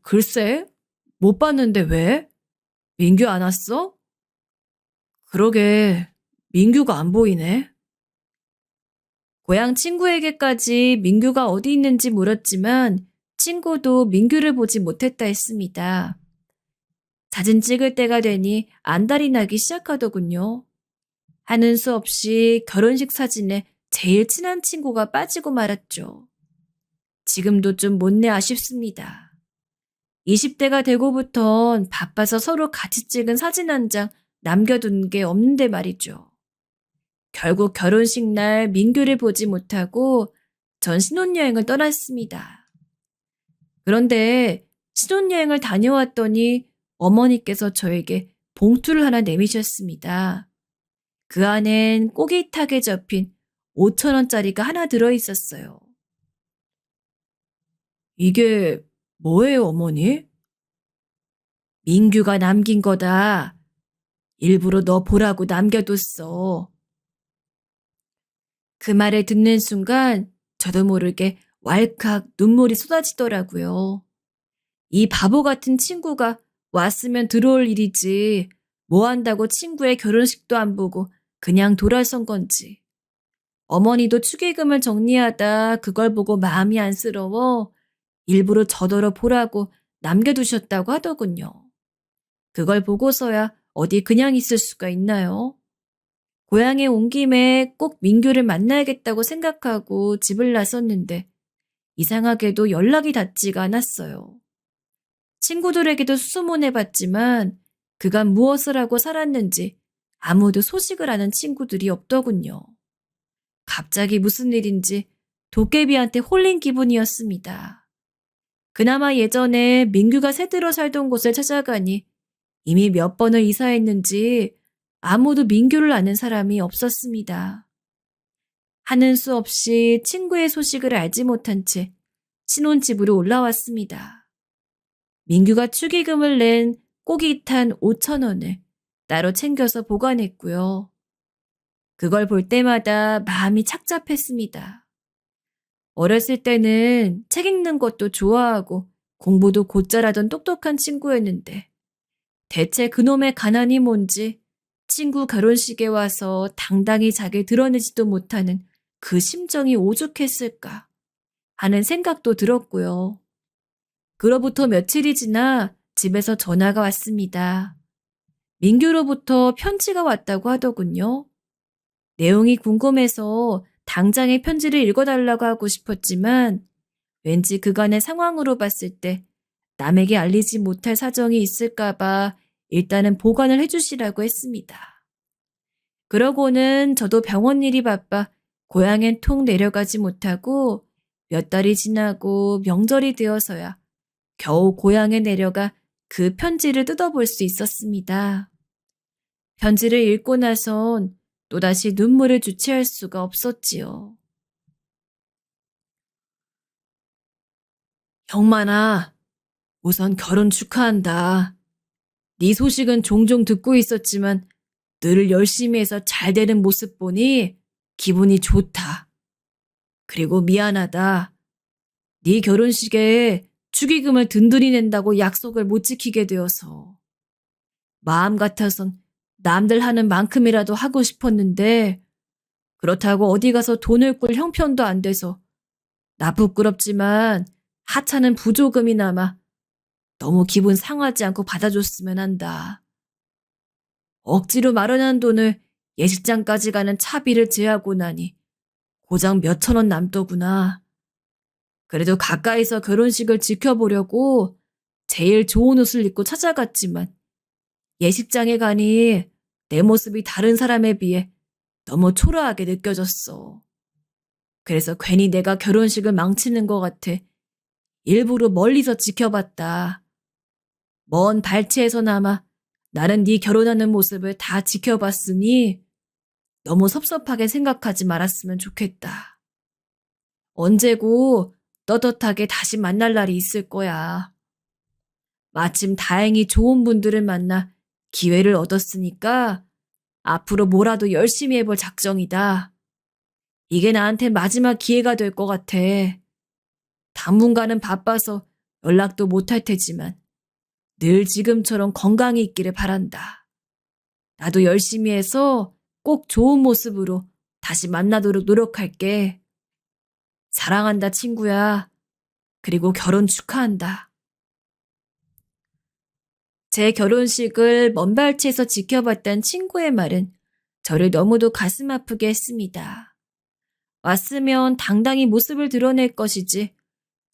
글쎄, 못 봤는데 왜? 민규 안 왔어? 그러게, 민규가 안 보이네. 고향 친구에게까지 민규가 어디 있는지 물었지만 친구도 민규를 보지 못했다 했습니다. 사진 찍을 때가 되니 안달이 나기 시작하더군요. 하는 수 없이 결혼식 사진에 제일 친한 친구가 빠지고 말았죠. 지금도 좀 못내 아쉽습니다. 20대가 되고부턴 바빠서 서로 같이 찍은 사진 한 장 남겨둔 게 없는데 말이죠. 결국 결혼식 날 민규를 보지 못하고 전 신혼여행을 떠났습니다. 그런데 신혼여행을 다녀왔더니 어머니께서 저에게 봉투를 하나 내미셨습니다. 그 안엔 꼬깃하게 접힌 5,000원짜리가 하나 들어있었어요. 이게 뭐예요, 어머니? 민규가 남긴 거다. 일부러 너 보라고 남겨뒀어. 그 말을 듣는 순간 저도 모르게 왈칵 눈물이 쏟아지더라고요. 이 바보 같은 친구가 왔으면 들어올 일이지 뭐 한다고 친구의 결혼식도 안 보고 그냥 돌아선 건지. 어머니도 축의금을 정리하다 그걸 보고 마음이 안쓰러워 일부러 저더러 보라고 남겨두셨다고 하더군요. 그걸 보고서야 어디 그냥 있을 수가 있나요? 고향에 온 김에 꼭 민규를 만나야겠다고 생각하고 집을 나섰는데 이상하게도 연락이 닿지가 않았어요. 친구들에게도 수소문해봤지만 그간 무엇을 하고 살았는지 아무도 소식을 아는 친구들이 없더군요. 갑자기 무슨 일인지 도깨비한테 홀린 기분이었습니다. 그나마 예전에 민규가 새들어 살던 곳을 찾아가니 이미 몇 번을 이사했는지 아무도 민규를 아는 사람이 없었습니다. 하는 수 없이 친구의 소식을 알지 못한 채 신혼집으로 올라왔습니다. 민규가 축의금을 낸 꼬깃한 5,000원을 따로 챙겨서 보관했고요. 그걸 볼 때마다 마음이 착잡했습니다. 어렸을 때는 책 읽는 것도 좋아하고 공부도 곧잘하던 똑똑한 친구였는데 대체 그놈의 가난이 뭔지 친구 결혼식에 와서 당당히 자기 드러내지도 못하는 그 심정이 오죽했을까 하는 생각도 들었고요. 그로부터 며칠이 지나 집에서 전화가 왔습니다. 민규로부터 편지가 왔다고 하더군요. 내용이 궁금해서 당장의 편지를 읽어달라고 하고 싶었지만 왠지 그간의 상황으로 봤을 때 남에게 알리지 못할 사정이 있을까봐 일단은 보관을 해주시라고 했습니다. 그러고는 저도 병원 일이 바빠 고향엔 통 내려가지 못하고 몇 달이 지나고 명절이 되어서야 겨우 고향에 내려가 그 편지를 뜯어볼 수 있었습니다. 편지를 읽고 나선 또다시 눈물을 주체할 수가 없었지요. 형만아, 우선 결혼 축하한다. 네 소식은 종종 듣고 있었지만 늘 열심히 해서 잘 되는 모습 보니 기분이 좋다. 그리고 미안하다. 네 결혼식에 축의금을 든든히 낸다고 약속을 못 지키게 되어서. 마음 같아선 남들 하는 만큼이라도 하고 싶었는데 그렇다고 어디 가서 돈을 꿀 형편도 안 돼서 나 부끄럽지만 하찮은 부조금이나마 너무 기분 상하지 않고 받아줬으면 한다. 억지로 마련한 돈을 예식장까지 가는 차비를 제하고 나니 고작 몇천 원 남더구나. 그래도 가까이서 결혼식을 지켜보려고 제일 좋은 옷을 입고 찾아갔지만 예식장에 가니 내 모습이 다른 사람에 비해 너무 초라하게 느껴졌어. 그래서 괜히 내가 결혼식을 망치는 것 같아 일부러 멀리서 지켜봤다. 먼 발치에서나마 나는 네 결혼하는 모습을 다 지켜봤으니 너무 섭섭하게 생각하지 말았으면 좋겠다. 언제고 떳떳하게 다시 만날 날이 있을 거야. 마침 다행히 좋은 분들을 만나 기회를 얻었으니까 앞으로 뭐라도 열심히 해볼 작정이다. 이게 나한테 마지막 기회가 될 것 같아. 당분간은 바빠서 연락도 못할 테지만 늘 지금처럼 건강히 있기를 바란다. 나도 열심히 해서 꼭 좋은 모습으로 다시 만나도록 노력할게. 사랑한다, 친구야. 그리고 결혼 축하한다. 제 결혼식을 먼 발치에서 지켜봤던 친구의 말은 저를 너무도 가슴 아프게 했습니다. 왔으면 당당히 모습을 드러낼 것이지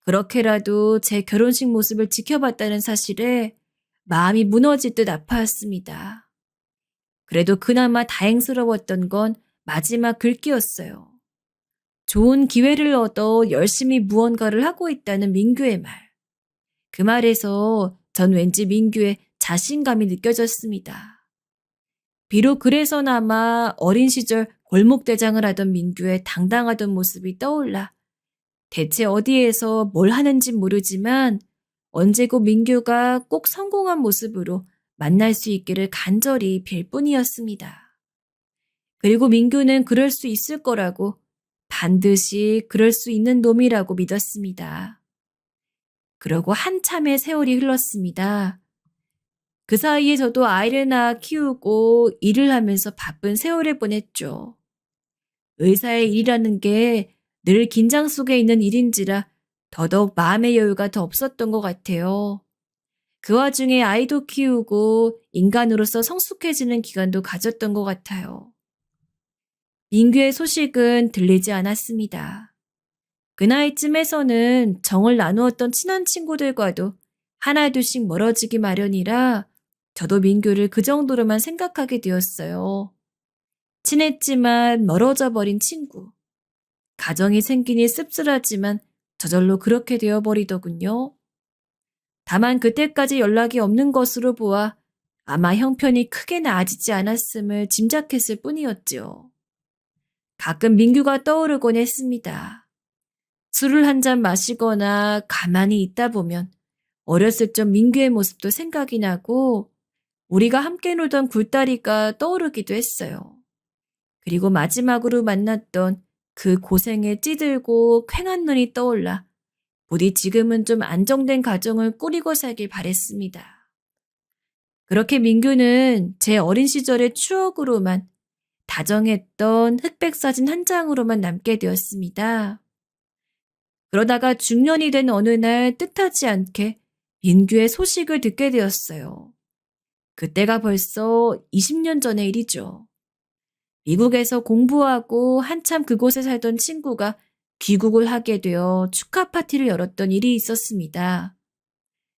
그렇게라도 제 결혼식 모습을 지켜봤다는 사실에 마음이 무너질 듯 아파했습니다. 그래도 그나마 다행스러웠던 건 마지막 글귀였어요. 좋은 기회를 얻어 열심히 무언가를 하고 있다는 민규의 말. 그 말에서 전 왠지 민규의 자신감이 느껴졌습니다. 비록 그래서나마 어린 시절 골목대장을 하던 민규의 당당하던 모습이 떠올라 대체 어디에서 뭘 하는진 모르지만 언제고 민규가 꼭 성공한 모습으로 만날 수 있기를 간절히 빌 뿐이었습니다. 그리고 민규는 그럴 수 있을 거라고 반드시 그럴 수 있는 놈이라고 믿었습니다. 그러고 한참의 세월이 흘렀습니다. 그 사이에 저도 아이를 낳아 키우고 일을 하면서 바쁜 세월을 보냈죠. 의사의 일이라는 게 늘 긴장 속에 있는 일인지라 더더욱 마음의 여유가 더 없었던 것 같아요. 그 와중에 아이도 키우고 인간으로서 성숙해지는 기간도 가졌던 것 같아요. 민규의 소식은 들리지 않았습니다. 그 나이쯤에서는 정을 나누었던 친한 친구들과도 하나둘씩 멀어지기 마련이라 저도 민규를 그 정도로만 생각하게 되었어요. 친했지만 멀어져 버린 친구. 가정이 생기니 씁쓸하지만 저절로 그렇게 되어버리더군요. 다만 그때까지 연락이 없는 것으로 보아 아마 형편이 크게 나아지지 않았음을 짐작했을 뿐이었지요. 가끔 민규가 떠오르곤 했습니다. 술을 한 잔 마시거나 가만히 있다 보면 어렸을 적 민규의 모습도 생각이 나고 우리가 함께 놀던 굴다리가 떠오르기도 했어요. 그리고 마지막으로 만났던 그 고생에 찌들고 퀭한 눈이 떠올라 부디 지금은 좀 안정된 가정을 꾸리고 살길 바랬습니다. 그렇게 민규는 제 어린 시절의 추억으로만 다정했던 흑백 사진 한 장으로만 남게 되었습니다. 그러다가 중년이 된 어느 날 뜻하지 않게 민규의 소식을 듣게 되었어요. 그때가 벌써 20년 전의 일이죠. 미국에서 공부하고 한참 그곳에 살던 친구가 귀국을 하게 되어 축하 파티를 열었던 일이 있었습니다.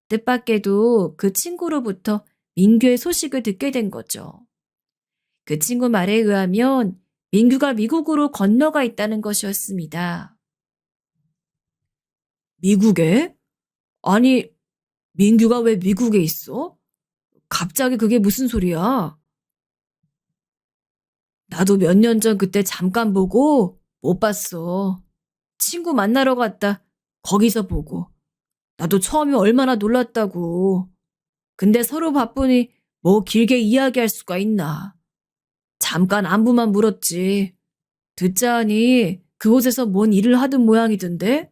뜻밖에도 그 친구로부터 민규의 소식을 듣게 된 거죠. 그 친구 말에 의하면 민규가 미국으로 건너가 있다는 것이었습니다. 미국에? 아니, 민규가 왜 미국에 있어? 갑자기 그게 무슨 소리야? 나도 몇 년 전 그때 잠깐 보고 못 봤어. 친구 만나러 갔다 거기서 보고. 나도 처음에 얼마나 놀랐다고. 근데 서로 바쁘니 뭐 길게 이야기할 수가 있나. 잠깐 안부만 물었지. 듣자하니 그곳에서 뭔 일을 하던 모양이던데?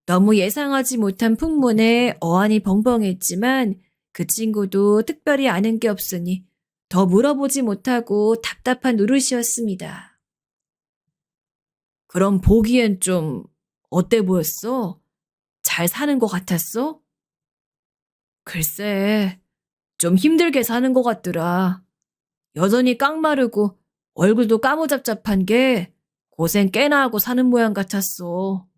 너무 예상하지 못한 풍문에 어안이 벙벙했지만 그 친구도 특별히 아는 게 없으니 더 물어보지 못하고 답답한 노릇이었습니다. 그럼 보기엔 좀 어때 보였어? 잘 사는 것 같았어? 글쎄, 좀 힘들게 사는 것 같더라. 여전히 깡마르고 얼굴도 까무잡잡한 게 고생 꽤나 하고 사는 모양 같았어.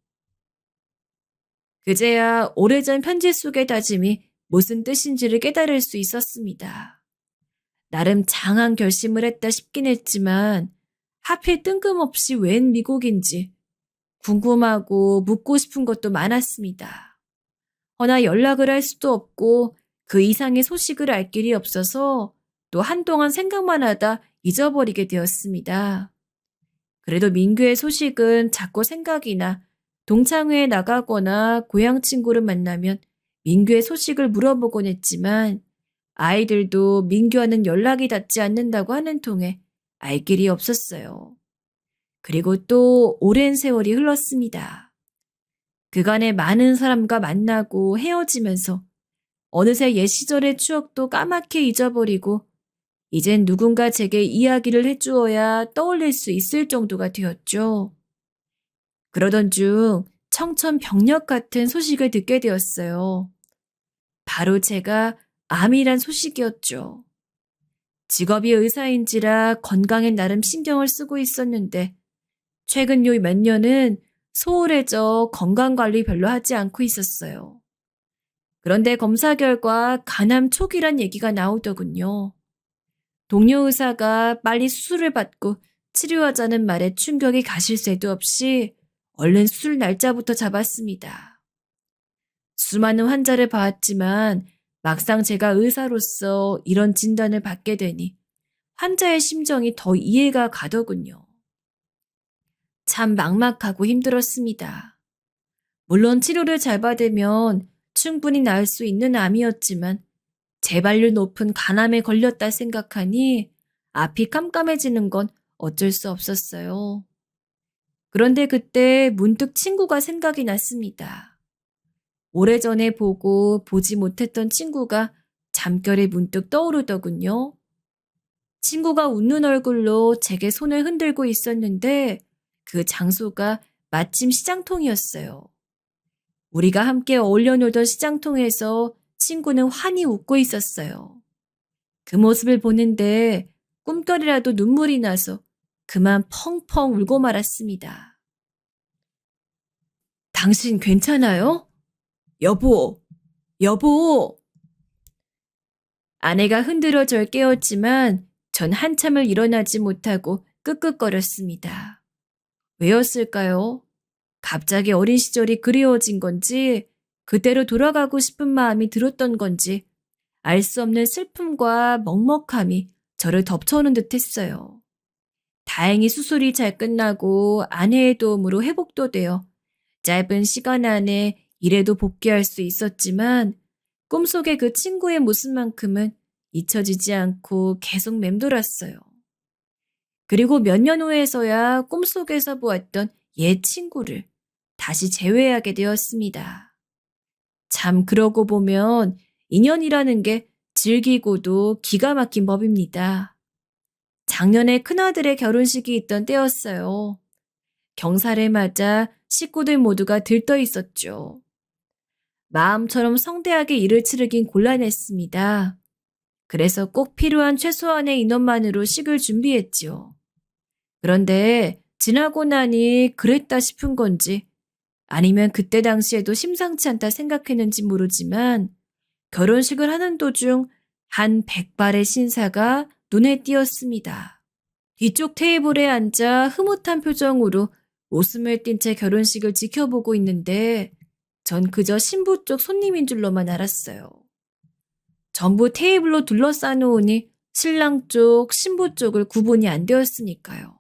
그제야 오래전 편지 속의 다짐이 무슨 뜻인지를 깨달을 수 있었습니다. 나름 장한 결심을 했다 싶긴 했지만 하필 뜬금없이 웬 미국인지 궁금하고 묻고 싶은 것도 많았습니다. 허나 연락을 할 수도 없고 그 이상의 소식을 알 길이 없어서 또 한동안 생각만 하다 잊어버리게 되었습니다. 그래도 민규의 소식은 자꾸 생각이 나 동창회에 나가거나 고향 친구를 만나면 민규의 소식을 물어보곤 했지만 아이들도 민규와는 연락이 닿지 않는다고 하는 통에 알 길이 없었어요. 그리고 또 오랜 세월이 흘렀습니다. 그간에 많은 사람과 만나고 헤어지면서 어느새 옛 시절의 추억도 까맣게 잊어버리고 이젠 누군가 제게 이야기를 해주어야 떠올릴 수 있을 정도가 되었죠. 그러던 중 청천벽력 같은 소식을 듣게 되었어요. 바로 제가 암이란 소식이었죠. 직업이 의사인지라 건강에 나름 신경을 쓰고 있었는데 최근 요 몇 년은 소홀해져 건강관리 별로 하지 않고 있었어요. 그런데 검사 결과 간암 초기란 얘기가 나오더군요. 동료 의사가 빨리 수술을 받고 치료하자는 말에 충격이 가실 새도 없이 얼른 수술 날짜부터 잡았습니다. 수많은 환자를 봐왔지만 막상 제가 의사로서 이런 진단을 받게 되니 환자의 심정이 더 이해가 가더군요. 참 막막하고 힘들었습니다. 물론 치료를 잘 받으면 충분히 나을 수 있는 암이었지만 재발률 높은 간암에 걸렸다 생각하니 앞이 깜깜해지는 건 어쩔 수 없었어요. 그런데 그때 문득 친구가 생각이 났습니다. 오래전에 보고 보지 못했던 친구가 잠결에 문득 떠오르더군요. 친구가 웃는 얼굴로 제게 손을 흔들고 있었는데 그 장소가 마침 시장통이었어요. 우리가 함께 어울려 놀던 시장통에서 친구는 환히 웃고 있었어요. 그 모습을 보는데 꿈결이라도 눈물이 나서 그만 펑펑 울고 말았습니다. 당신 괜찮아요? 여보, 여보. 아내가 흔들어 절 깨웠지만 전 한참을 일어나지 못하고 끄끄거렸습니다. 왜였을까요? 갑자기 어린 시절이 그리워진 건지 그때로 돌아가고 싶은 마음이 들었던 건지 알 수 없는 슬픔과 먹먹함이 저를 덮쳐오는 듯 했어요. 다행히 수술이 잘 끝나고 아내의 도움으로 회복도 되어 짧은 시간 안에 일에도 복귀할 수 있었지만 꿈속의 그 친구의 모습만큼은 잊혀지지 않고 계속 맴돌았어요. 그리고 몇 년 후에서야 꿈속에서 보았던 옛 친구를 다시 재회하게 되었습니다. 참 그러고 보면 인연이라는 게 즐기고도 기가 막힌 법입니다. 작년에 큰아들의 결혼식이 있던 때였어요. 경사를 맞아 식구들 모두가 들떠 있었죠. 마음처럼 성대하게 일을 치르긴 곤란했습니다. 그래서 꼭 필요한 최소한의 인원만으로 식을 준비했지요. 그런데 지나고 나니 그랬다 싶은 건지 아니면 그때 당시에도 심상치 않다 생각했는지 모르지만 결혼식을 하는 도중 한 백발의 신사가 눈에 띄었습니다. 뒤쪽 테이블에 앉아 흐뭇한 표정으로 웃음을 띤 채 결혼식을 지켜보고 있는데 전 그저 신부 쪽 손님인 줄로만 알았어요. 전부 테이블로 둘러싸놓으니 신랑 쪽, 신부 쪽을 구분이 안 되었으니까요.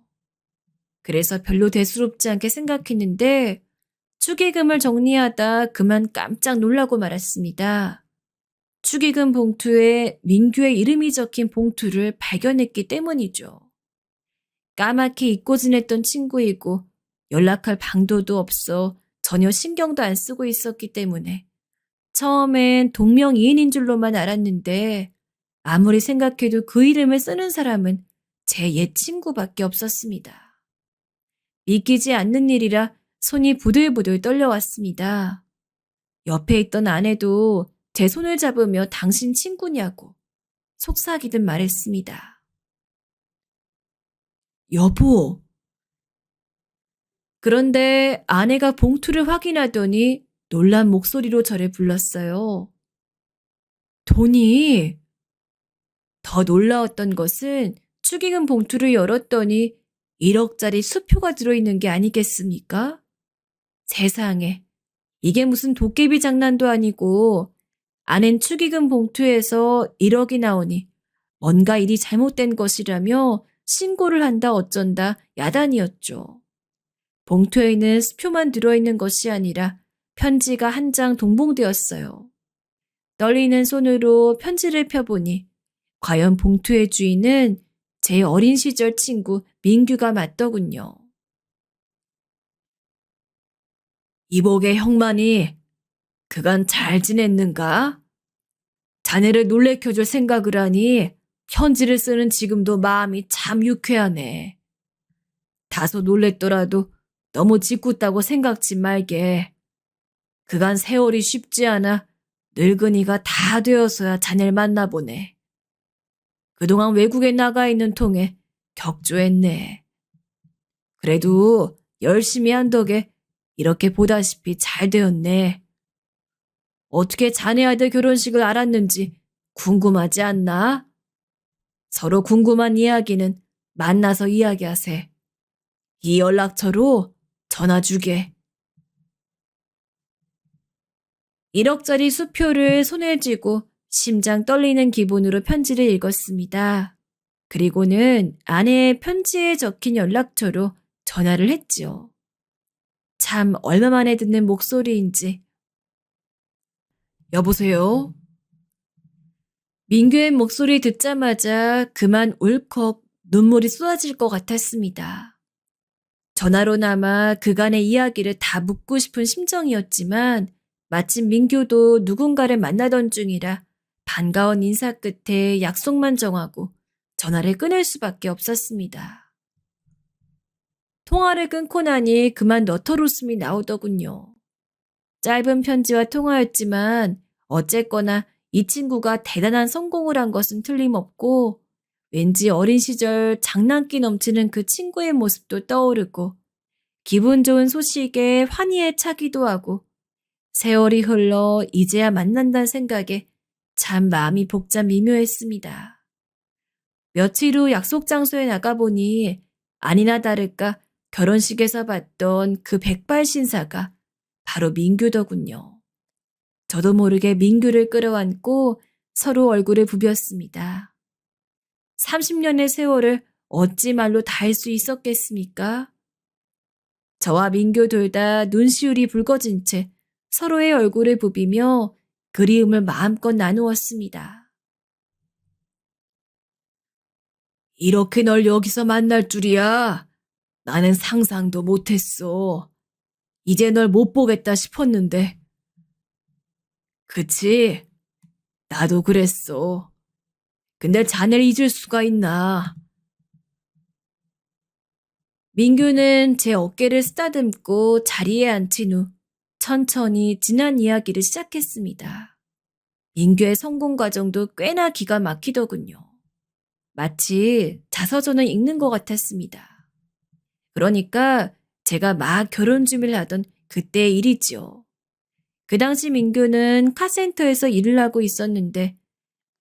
그래서 별로 대수롭지 않게 생각했는데 축의금을 정리하다 그만 깜짝 놀라고 말았습니다. 축의금 봉투에 민규의 이름이 적힌 봉투를 발견했기 때문이죠. 까맣게 잊고 지냈던 친구이고 연락할 방도도 없어 전혀 신경도 안 쓰고 있었기 때문에 처음엔 동명이인인 줄로만 알았는데 아무리 생각해도 그 이름을 쓰는 사람은 제 옛 친구밖에 없었습니다. 믿기지 않는 일이라 손이 부들부들 떨려왔습니다. 옆에 있던 아내도 제 손을 잡으며 당신 친구냐고 속삭이듯 말했습니다. 여보. 그런데 아내가 봉투를 확인하더니 놀란 목소리로 저를 불렀어요. 돈이. 더 놀라웠던 것은 축의금 봉투를 열었더니 1억짜리 수표가 들어있는 게 아니겠습니까? 세상에, 이게 무슨 도깨비 장난도 아니고 아낸 축의금 봉투에서 1억이 나오니 뭔가 일이 잘못된 것이라며 신고를 한다 어쩐다 야단이었죠. 봉투에는 수표만 들어있는 것이 아니라 편지가 한 장 동봉되었어요. 떨리는 손으로 편지를 펴보니 과연 봉투의 주인은 제 어린 시절 친구 민규가 맞더군요. 이복의 형만이 그간 잘 지냈는가? 자네를 놀래켜줄 생각을 하니 편지를 쓰는 지금도 마음이 참 유쾌하네. 다소 놀랬더라도 너무 짓궂다고 생각지 말게. 그간 세월이 쉽지 않아 늙은이가 다 되어서야 자네를 만나보네. 그동안 외국에 나가 있는 통에 격조했네. 그래도 열심히 한 덕에 이렇게 보다시피 잘 되었네. 어떻게 자네 아들 결혼식을 알았는지 궁금하지 않나? 서로 궁금한 이야기는 만나서 이야기하세. 이 연락처로 전화 주게. 1억짜리 수표를 손에 쥐고 심장 떨리는 기분으로 편지를 읽었습니다. 그리고는 아내의 편지에 적힌 연락처로 전화를 했지요. 참 얼마 만에 듣는 목소리인지. 여보세요? 민규의 목소리 듣자마자 그만 울컥 눈물이 쏟아질 것 같았습니다. 전화로나마 그간의 이야기를 다 묻고 싶은 심정이었지만 마침 민규도 누군가를 만나던 중이라 반가운 인사 끝에 약속만 정하고 전화를 끊을 수밖에 없었습니다. 통화를 끊고 나니 그만 너털 웃음이 나오더군요. 짧은 편지와 통화였지만 어쨌거나 이 친구가 대단한 성공을 한 것은 틀림없고 왠지 어린 시절 장난기 넘치는 그 친구의 모습도 떠오르고 기분 좋은 소식에 환희에 차기도 하고 세월이 흘러 이제야 만난다는 생각에 참 마음이 복잡 미묘했습니다. 며칠 후 약속 장소에 나가보니 아니나 다를까 결혼식에서 봤던 그 백발 신사가 바로 민규더군요. 저도 모르게 민규를 끌어안고 서로 얼굴을 부볐습니다. 30년의 세월을 어찌 말로 다 할 수 있었겠습니까? 저와 민규 둘 다 눈시울이 붉어진 채 서로의 얼굴을 부비며 그리움을 마음껏 나누었습니다. 이렇게 널 여기서 만날 줄이야. 나는 상상도 못했어. 이제 널 못 보겠다 싶었는데. 그치? 나도 그랬어. 근데 자네를 잊을 수가 있나. 민규는 제 어깨를 쓰다듬고 자리에 앉힌 후 천천히 지난 이야기를 시작했습니다. 민규의 성공 과정도 꽤나 기가 막히더군요. 마치 자서전을 읽는 것 같았습니다. 그러니까 제가 막 결혼 준비를 하던 그때의 일이지요. 그 당시 민규는 카센터에서 일을 하고 있었는데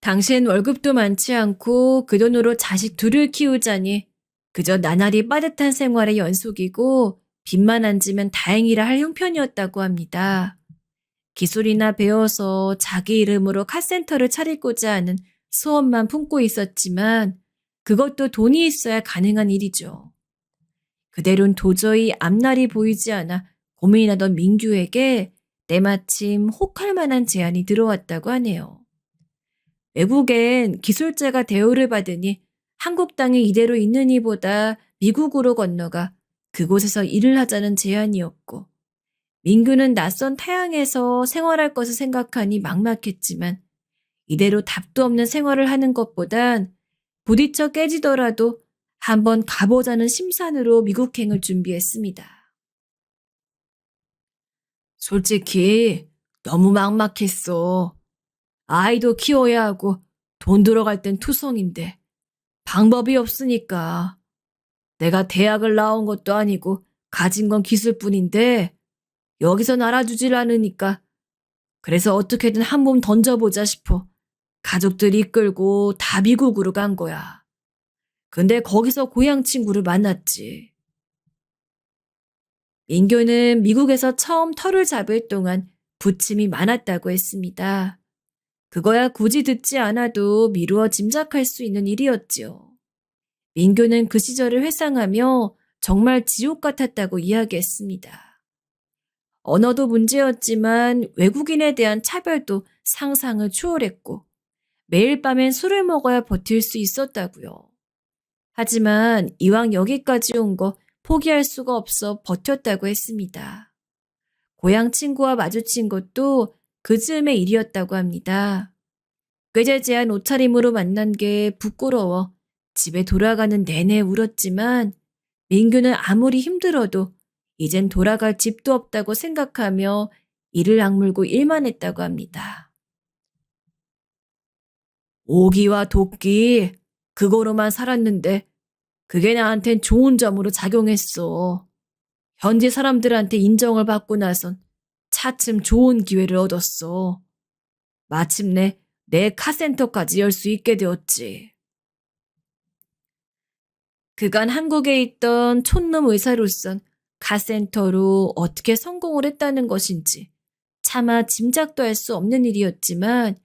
당시엔 월급도 많지 않고 그 돈으로 자식 둘을 키우자니 그저 나날이 빠듯한 생활의 연속이고 빚만 안 지면 다행이라 할 형편이었다고 합니다. 기술이나 배워서 자기 이름으로 카센터를 차리고자 하는 소원만 품고 있었지만 그것도 돈이 있어야 가능한 일이죠. 그대로는 도저히 앞날이 보이지 않아 고민이 나던 민규에게 때마침 혹할 만한 제안이 들어왔다고 하네요. 외국엔 기술자가 대우를 받으니 한국 땅에 이대로 있는 이보다 미국으로 건너가 그곳에서 일을 하자는 제안이었고 민규는 낯선 타향에서 생활할 것을 생각하니 막막했지만 이대로 답도 없는 생활을 하는 것보단 부딪혀 깨지더라도 한번 가보자는 심산으로 미국행을 준비했습니다. 솔직히 너무 막막했어. 아이도 키워야 하고 돈 들어갈 땐 투성인데 방법이 없으니까. 내가 대학을 나온 것도 아니고 가진 건 기술뿐인데 여기선 알아주질 않으니까 그래서 어떻게든 한 몸 던져보자 싶어 가족들 이끌고 다 미국으로 간 거야. 근데 거기서 고향 친구를 만났지. 민규는 미국에서 처음 터를 잡을 동안 부침이 많았다고 했습니다. 그거야 굳이 듣지 않아도 미루어 짐작할 수 있는 일이었지요. 민규는 그 시절을 회상하며 정말 지옥 같았다고 이야기했습니다. 언어도 문제였지만 외국인에 대한 차별도 상상을 초월했고 매일 밤엔 술을 먹어야 버틸 수 있었다고요. 하지만 이왕 여기까지 온 거 포기할 수가 없어 버텼다고 했습니다. 고향 친구와 마주친 것도 그 즈음의 일이었다고 합니다. 꾀죄죄한 옷차림으로 만난 게 부끄러워 집에 돌아가는 내내 울었지만 민규는 아무리 힘들어도 이젠 돌아갈 집도 없다고 생각하며 이를 악물고 일만 했다고 합니다. 오기와 도끼, 그거로만 살았는데 그게 나한텐 좋은 점으로 작용했어. 현지 사람들한테 인정을 받고 나선 차츰 좋은 기회를 얻었어. 마침내 내 카센터까지 열 수 있게 되었지. 그간 한국에 있던 촌놈 의사로선 카센터로 어떻게 성공을 했다는 것인지 차마 짐작도 할 수 없는 일이었지만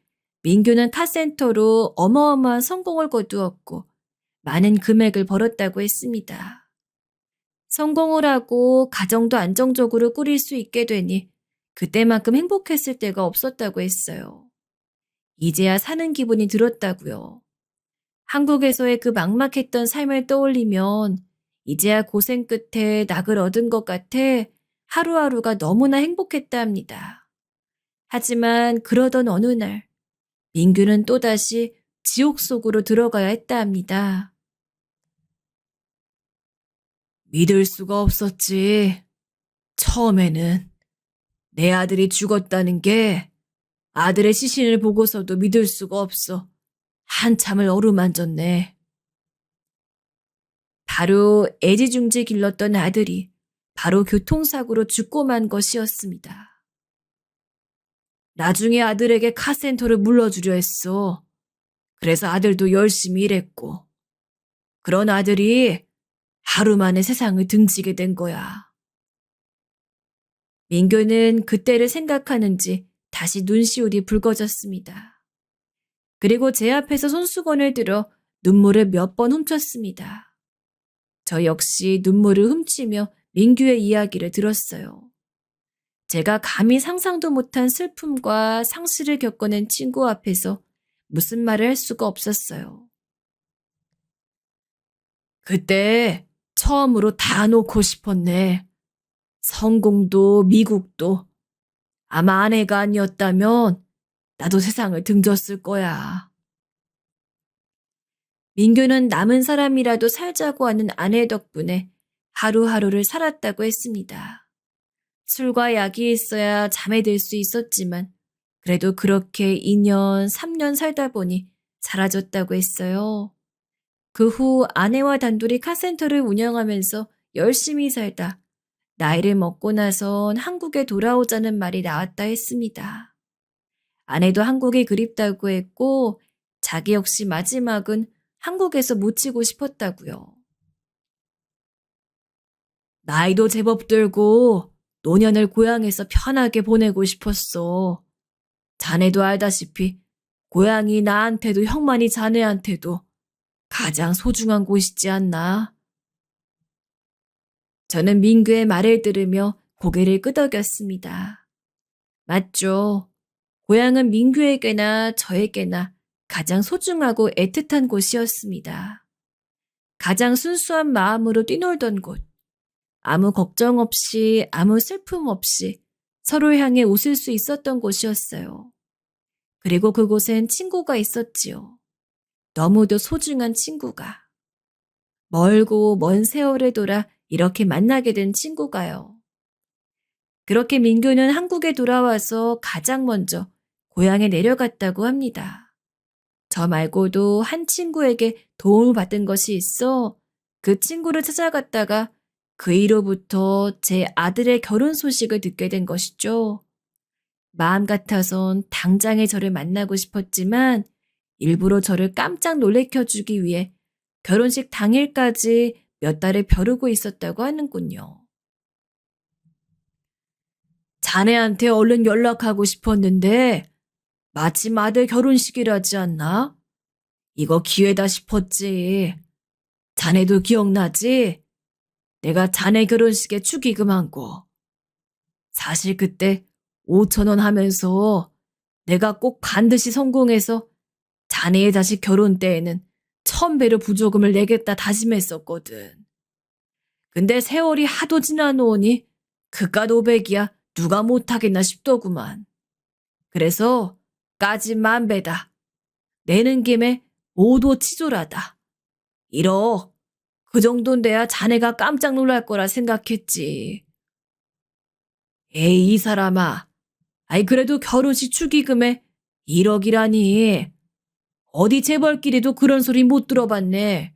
민규는 카센터로 어마어마한 성공을 거두었고 많은 금액을 벌었다고 했습니다. 성공을 하고 가정도 안정적으로 꾸릴 수 있게 되니 그때만큼 행복했을 때가 없었다고 했어요. 이제야 사는 기분이 들었다고요. 한국에서의 그 막막했던 삶을 떠올리면 이제야 고생 끝에 낙을 얻은 것 같아 하루하루가 너무나 행복했다 합니다. 하지만 그러던 어느 날 민규는 또다시 지옥 속으로 들어가야 했다 합니다. 믿을 수가 없었지. 처음에는 내 아들이 죽었다는 게 아들의 시신을 보고서도 믿을 수가 없어 한참을 어루만졌네. 바로 애지중지 길렀던 아들이 바로 교통사고로 죽고 만 것이었습니다. 나중에 아들에게 카센터를 물려주려 했어. 그래서 아들도 열심히 일했고. 그런 아들이 하루 만에 세상을 등지게 된 거야. 민규는 그때를 생각하는지 다시 눈시울이 붉어졌습니다. 그리고 제 앞에서 손수건을 들어 눈물을 몇 번 훔쳤습니다. 저 역시 눈물을 훔치며 민규의 이야기를 들었어요. 제가 감히 상상도 못한 슬픔과 상실을 겪어낸 친구 앞에서 무슨 말을 할 수가 없었어요. 그때 처음으로 다 놓고 싶었네. 성공도 미국도. 아마 아내가 아니었다면 나도 세상을 등졌을 거야. 민규는 남은 사람이라도 살자고 하는 아내 덕분에 하루하루를 살았다고 했습니다. 술과 약이 있어야 잠에 들 수 있었지만 그래도 그렇게 2년, 3년 살다 보니 사라졌다고 했어요. 그 후 아내와 단둘이 카센터를 운영하면서 열심히 살다 나이를 먹고 나선 한국에 돌아오자는 말이 나왔다 했습니다. 아내도 한국이 그립다고 했고 자기 역시 마지막은 한국에서 묻히고 싶었다고요. 나이도 제법 들고 노년을 고향에서 편하게 보내고 싶었어. 자네도 알다시피 고향이 나한테도 형만이 자네한테도 가장 소중한 곳이지 않나? 저는 민규의 말을 들으며 고개를 끄덕였습니다. 맞죠. 고향은 민규에게나 저에게나 가장 소중하고 애틋한 곳이었습니다. 가장 순수한 마음으로 뛰놀던 곳. 아무 걱정 없이 아무 슬픔 없이 서로 향해 웃을 수 있었던 곳이었어요. 그리고 그곳엔 친구가 있었지요. 너무도 소중한 친구가. 멀고 먼 세월을 돌아 이렇게 만나게 된 친구가요. 그렇게 민규는 한국에 돌아와서 가장 먼저 고향에 내려갔다고 합니다. 저 말고도 한 친구에게 도움을 받은 것이 있어 그 친구를 찾아갔다가 그 이로부터 제 아들의 결혼 소식을 듣게 된 것이죠. 마음 같아선 당장에 저를 만나고 싶었지만 일부러 저를 깜짝 놀래켜주기 위해 결혼식 당일까지 몇 달을 벼르고 있었다고 하는군요. 자네한테 얼른 연락하고 싶었는데 마침 아들 결혼식이라지 않나? 이거 기회다 싶었지. 자네도 기억나지? 내가 자네 결혼식에 축의금한 거. 사실 그때 5천 원 하면서 내가 꼭 반드시 성공해서 자네의 자식 결혼 때에는 1,000배로 부조금을 내겠다 다짐했었거든. 근데 세월이 하도 지나노니 그깟 500이야 누가 못하겠나 싶더구만. 그래서 까짓 만배다. 내는 김에 모두 치졸하다. 1억. 그 정도는 돼야 자네가 깜짝 놀랄 거라 생각했지. 에이, 이 사람아. 아이, 그래도 결혼식 축의금에 1억이라니. 어디 재벌끼리도 그런 소리 못 들어봤네.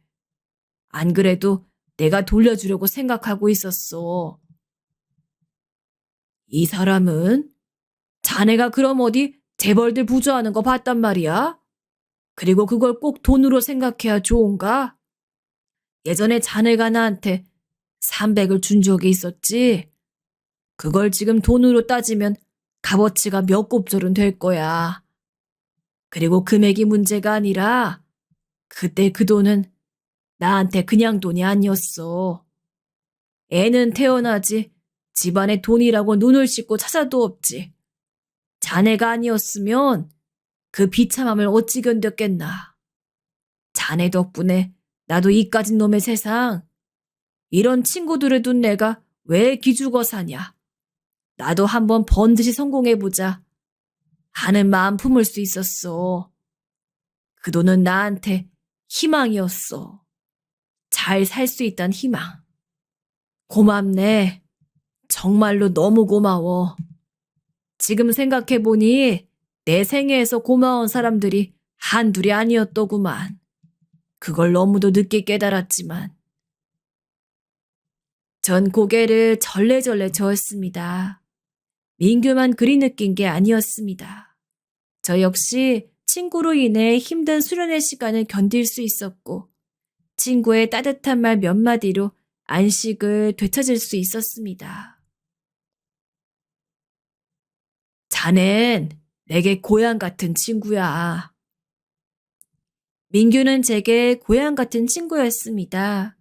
안 그래도 내가 돌려주려고 생각하고 있었어. 이 사람은 자네가 그럼 어디 재벌들 부조하는 거 봤단 말이야? 그리고 그걸 꼭 돈으로 생각해야 좋은가? 예전에 자네가 나한테 300을 준 적이 있었지? 그걸 지금 돈으로 따지면 값어치가 몇 곱절은 될 거야. 그리고 금액이 문제가 아니라 그때 그 돈은 나한테 그냥 돈이 아니었어. 애는 태어나지 집안에 돈이라고 눈을 씻고 찾아도 없지. 자네가 아니었으면 그 비참함을 어찌 견뎠겠나. 자네 덕분에 나도 이까진 놈의 세상, 이런 친구들을 둔 내가 왜 기죽어 사냐. 나도 한번 번듯이 성공해보자 하는 마음 품을 수 있었어. 그 돈은 나한테 희망이었어. 잘 살 수 있단 희망. 고맙네. 정말로 너무 고마워. 지금 생각해보니 내 생애에서 고마운 사람들이 한둘이 아니었더구만. 그걸 너무도 늦게 깨달았지만. 전 고개를 절레절레 저었습니다. 민규만 그리 느낀 게 아니었습니다. 저 역시 친구로 인해 힘든 수련의 시간을 견딜 수 있었고 친구의 따뜻한 말 몇 마디로 안식을 되찾을 수 있었습니다. 자넨 내게 고향 같은 친구야. 민규는 제게 고향 같은 친구였습니다.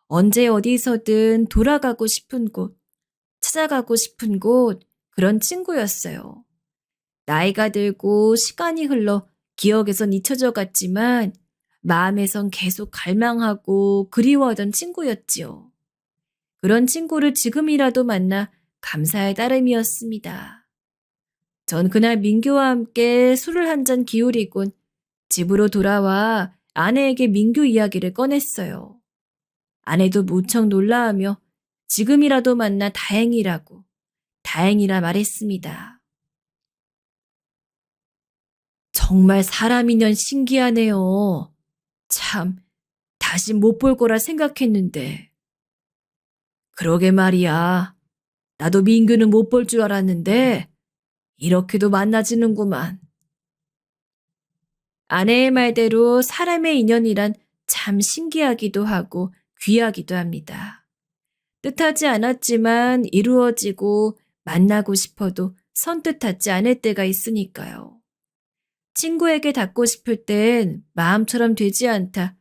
언제 어디서든 돌아가고 싶은 곳, 찾아가고 싶은 곳, 그런 친구였어요. 나이가 들고 시간이 흘러 기억에선 잊혀져 갔지만 마음에선 계속 갈망하고 그리워하던 친구였지요. 그런 친구를 지금이라도 만나 감사의 따름이었습니다. 전 그날 민규와 함께 술을 한 잔 기울이곤 집으로 돌아와 아내에게 민규 이야기를 꺼냈어요. 아내도 무척 놀라하며 지금이라도 만나 다행이라고, 다행이라 말했습니다. 정말 사람이년 신기하네요. 참, 다시 못 볼 거라 생각했는데. 그러게 말이야. 나도 민규는 못 볼 줄 알았는데 이렇게도 만나지는구만. 아내의 말대로 사람의 인연이란 참 신기하기도 하고 귀하기도 합니다. 뜻하지 않았지만 이루어지고 만나고 싶어도 선뜻하지 않을 때가 있으니까요. 친구에게 닿고 싶을 땐 마음처럼 되지 않다.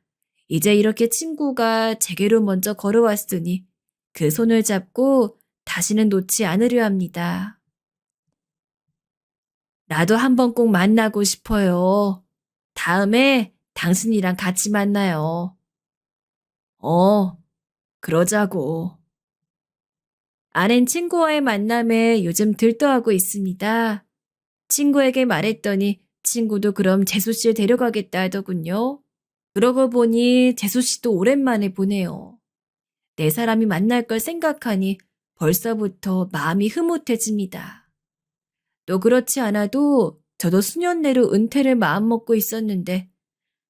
이제 이렇게 친구가 제게로 먼저 걸어왔으니 그 손을 잡고 다시는 놓지 않으려 합니다. 나도 한번 꼭 만나고 싶어요. 다음에 당신이랑 같이 만나요. 그러자고. 아는 친구와의 만남에 요즘 들떠하고 있습니다. 친구에게 말했더니 친구도 그럼 재수 씨를 데려가겠다 하더군요. 그러고 보니 재수 씨도 오랜만에 보네요. 내 사람이 만날 걸 생각하니 벌써부터 마음이 흐뭇해집니다. 또 그렇지 않아도 저도 수년 내로 은퇴를 마음먹고 있었는데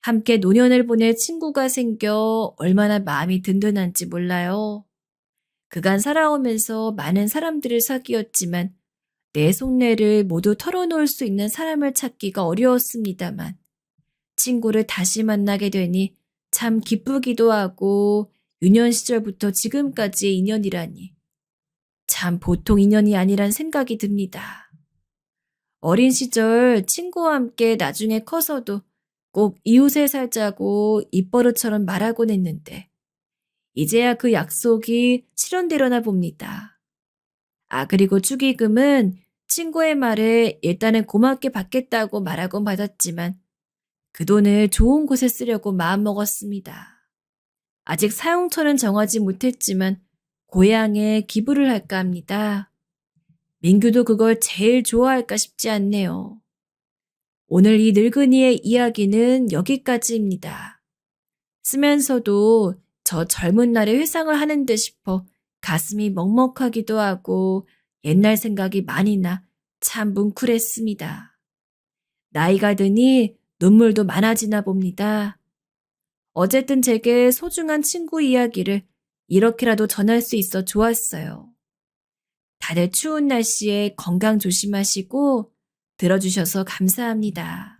함께 노년을 보낼 친구가 생겨 얼마나 마음이 든든한지 몰라요. 그간 살아오면서 많은 사람들을 사귀었지만 내 속내를 모두 털어놓을 수 있는 사람을 찾기가 어려웠습니다만 친구를 다시 만나게 되니 참 기쁘기도 하고 유년 시절부터 지금까지의 인연이라니 참 보통 인연이 아니란 생각이 듭니다. 어린 시절 친구와 함께 나중에 커서도 꼭 이웃에 살자고 입버릇처럼 말하곤 했는데 이제야 그 약속이 실현되려나 봅니다. 그리고 축의금은 친구의 말에 일단은 고맙게 받겠다고 말하곤 받았지만 그 돈을 좋은 곳에 쓰려고 마음먹었습니다. 아직 사용처는 정하지 못했지만 고향에 기부를 할까 합니다. 민규도 그걸 제일 좋아할까 싶지 않네요. 오늘 이 늙은이의 이야기는 여기까지입니다. 쓰면서도 저 젊은 날의 회상을 하는 듯 싶어 가슴이 먹먹하기도 하고 옛날 생각이 많이 나 참 뭉클했습니다. 나이가 드니 눈물도 많아지나 봅니다. 어쨌든 제게 소중한 친구 이야기를 이렇게라도 전할 수 있어 좋았어요. 다들 추운 날씨에 건강 조심하시고 들어주셔서 감사합니다.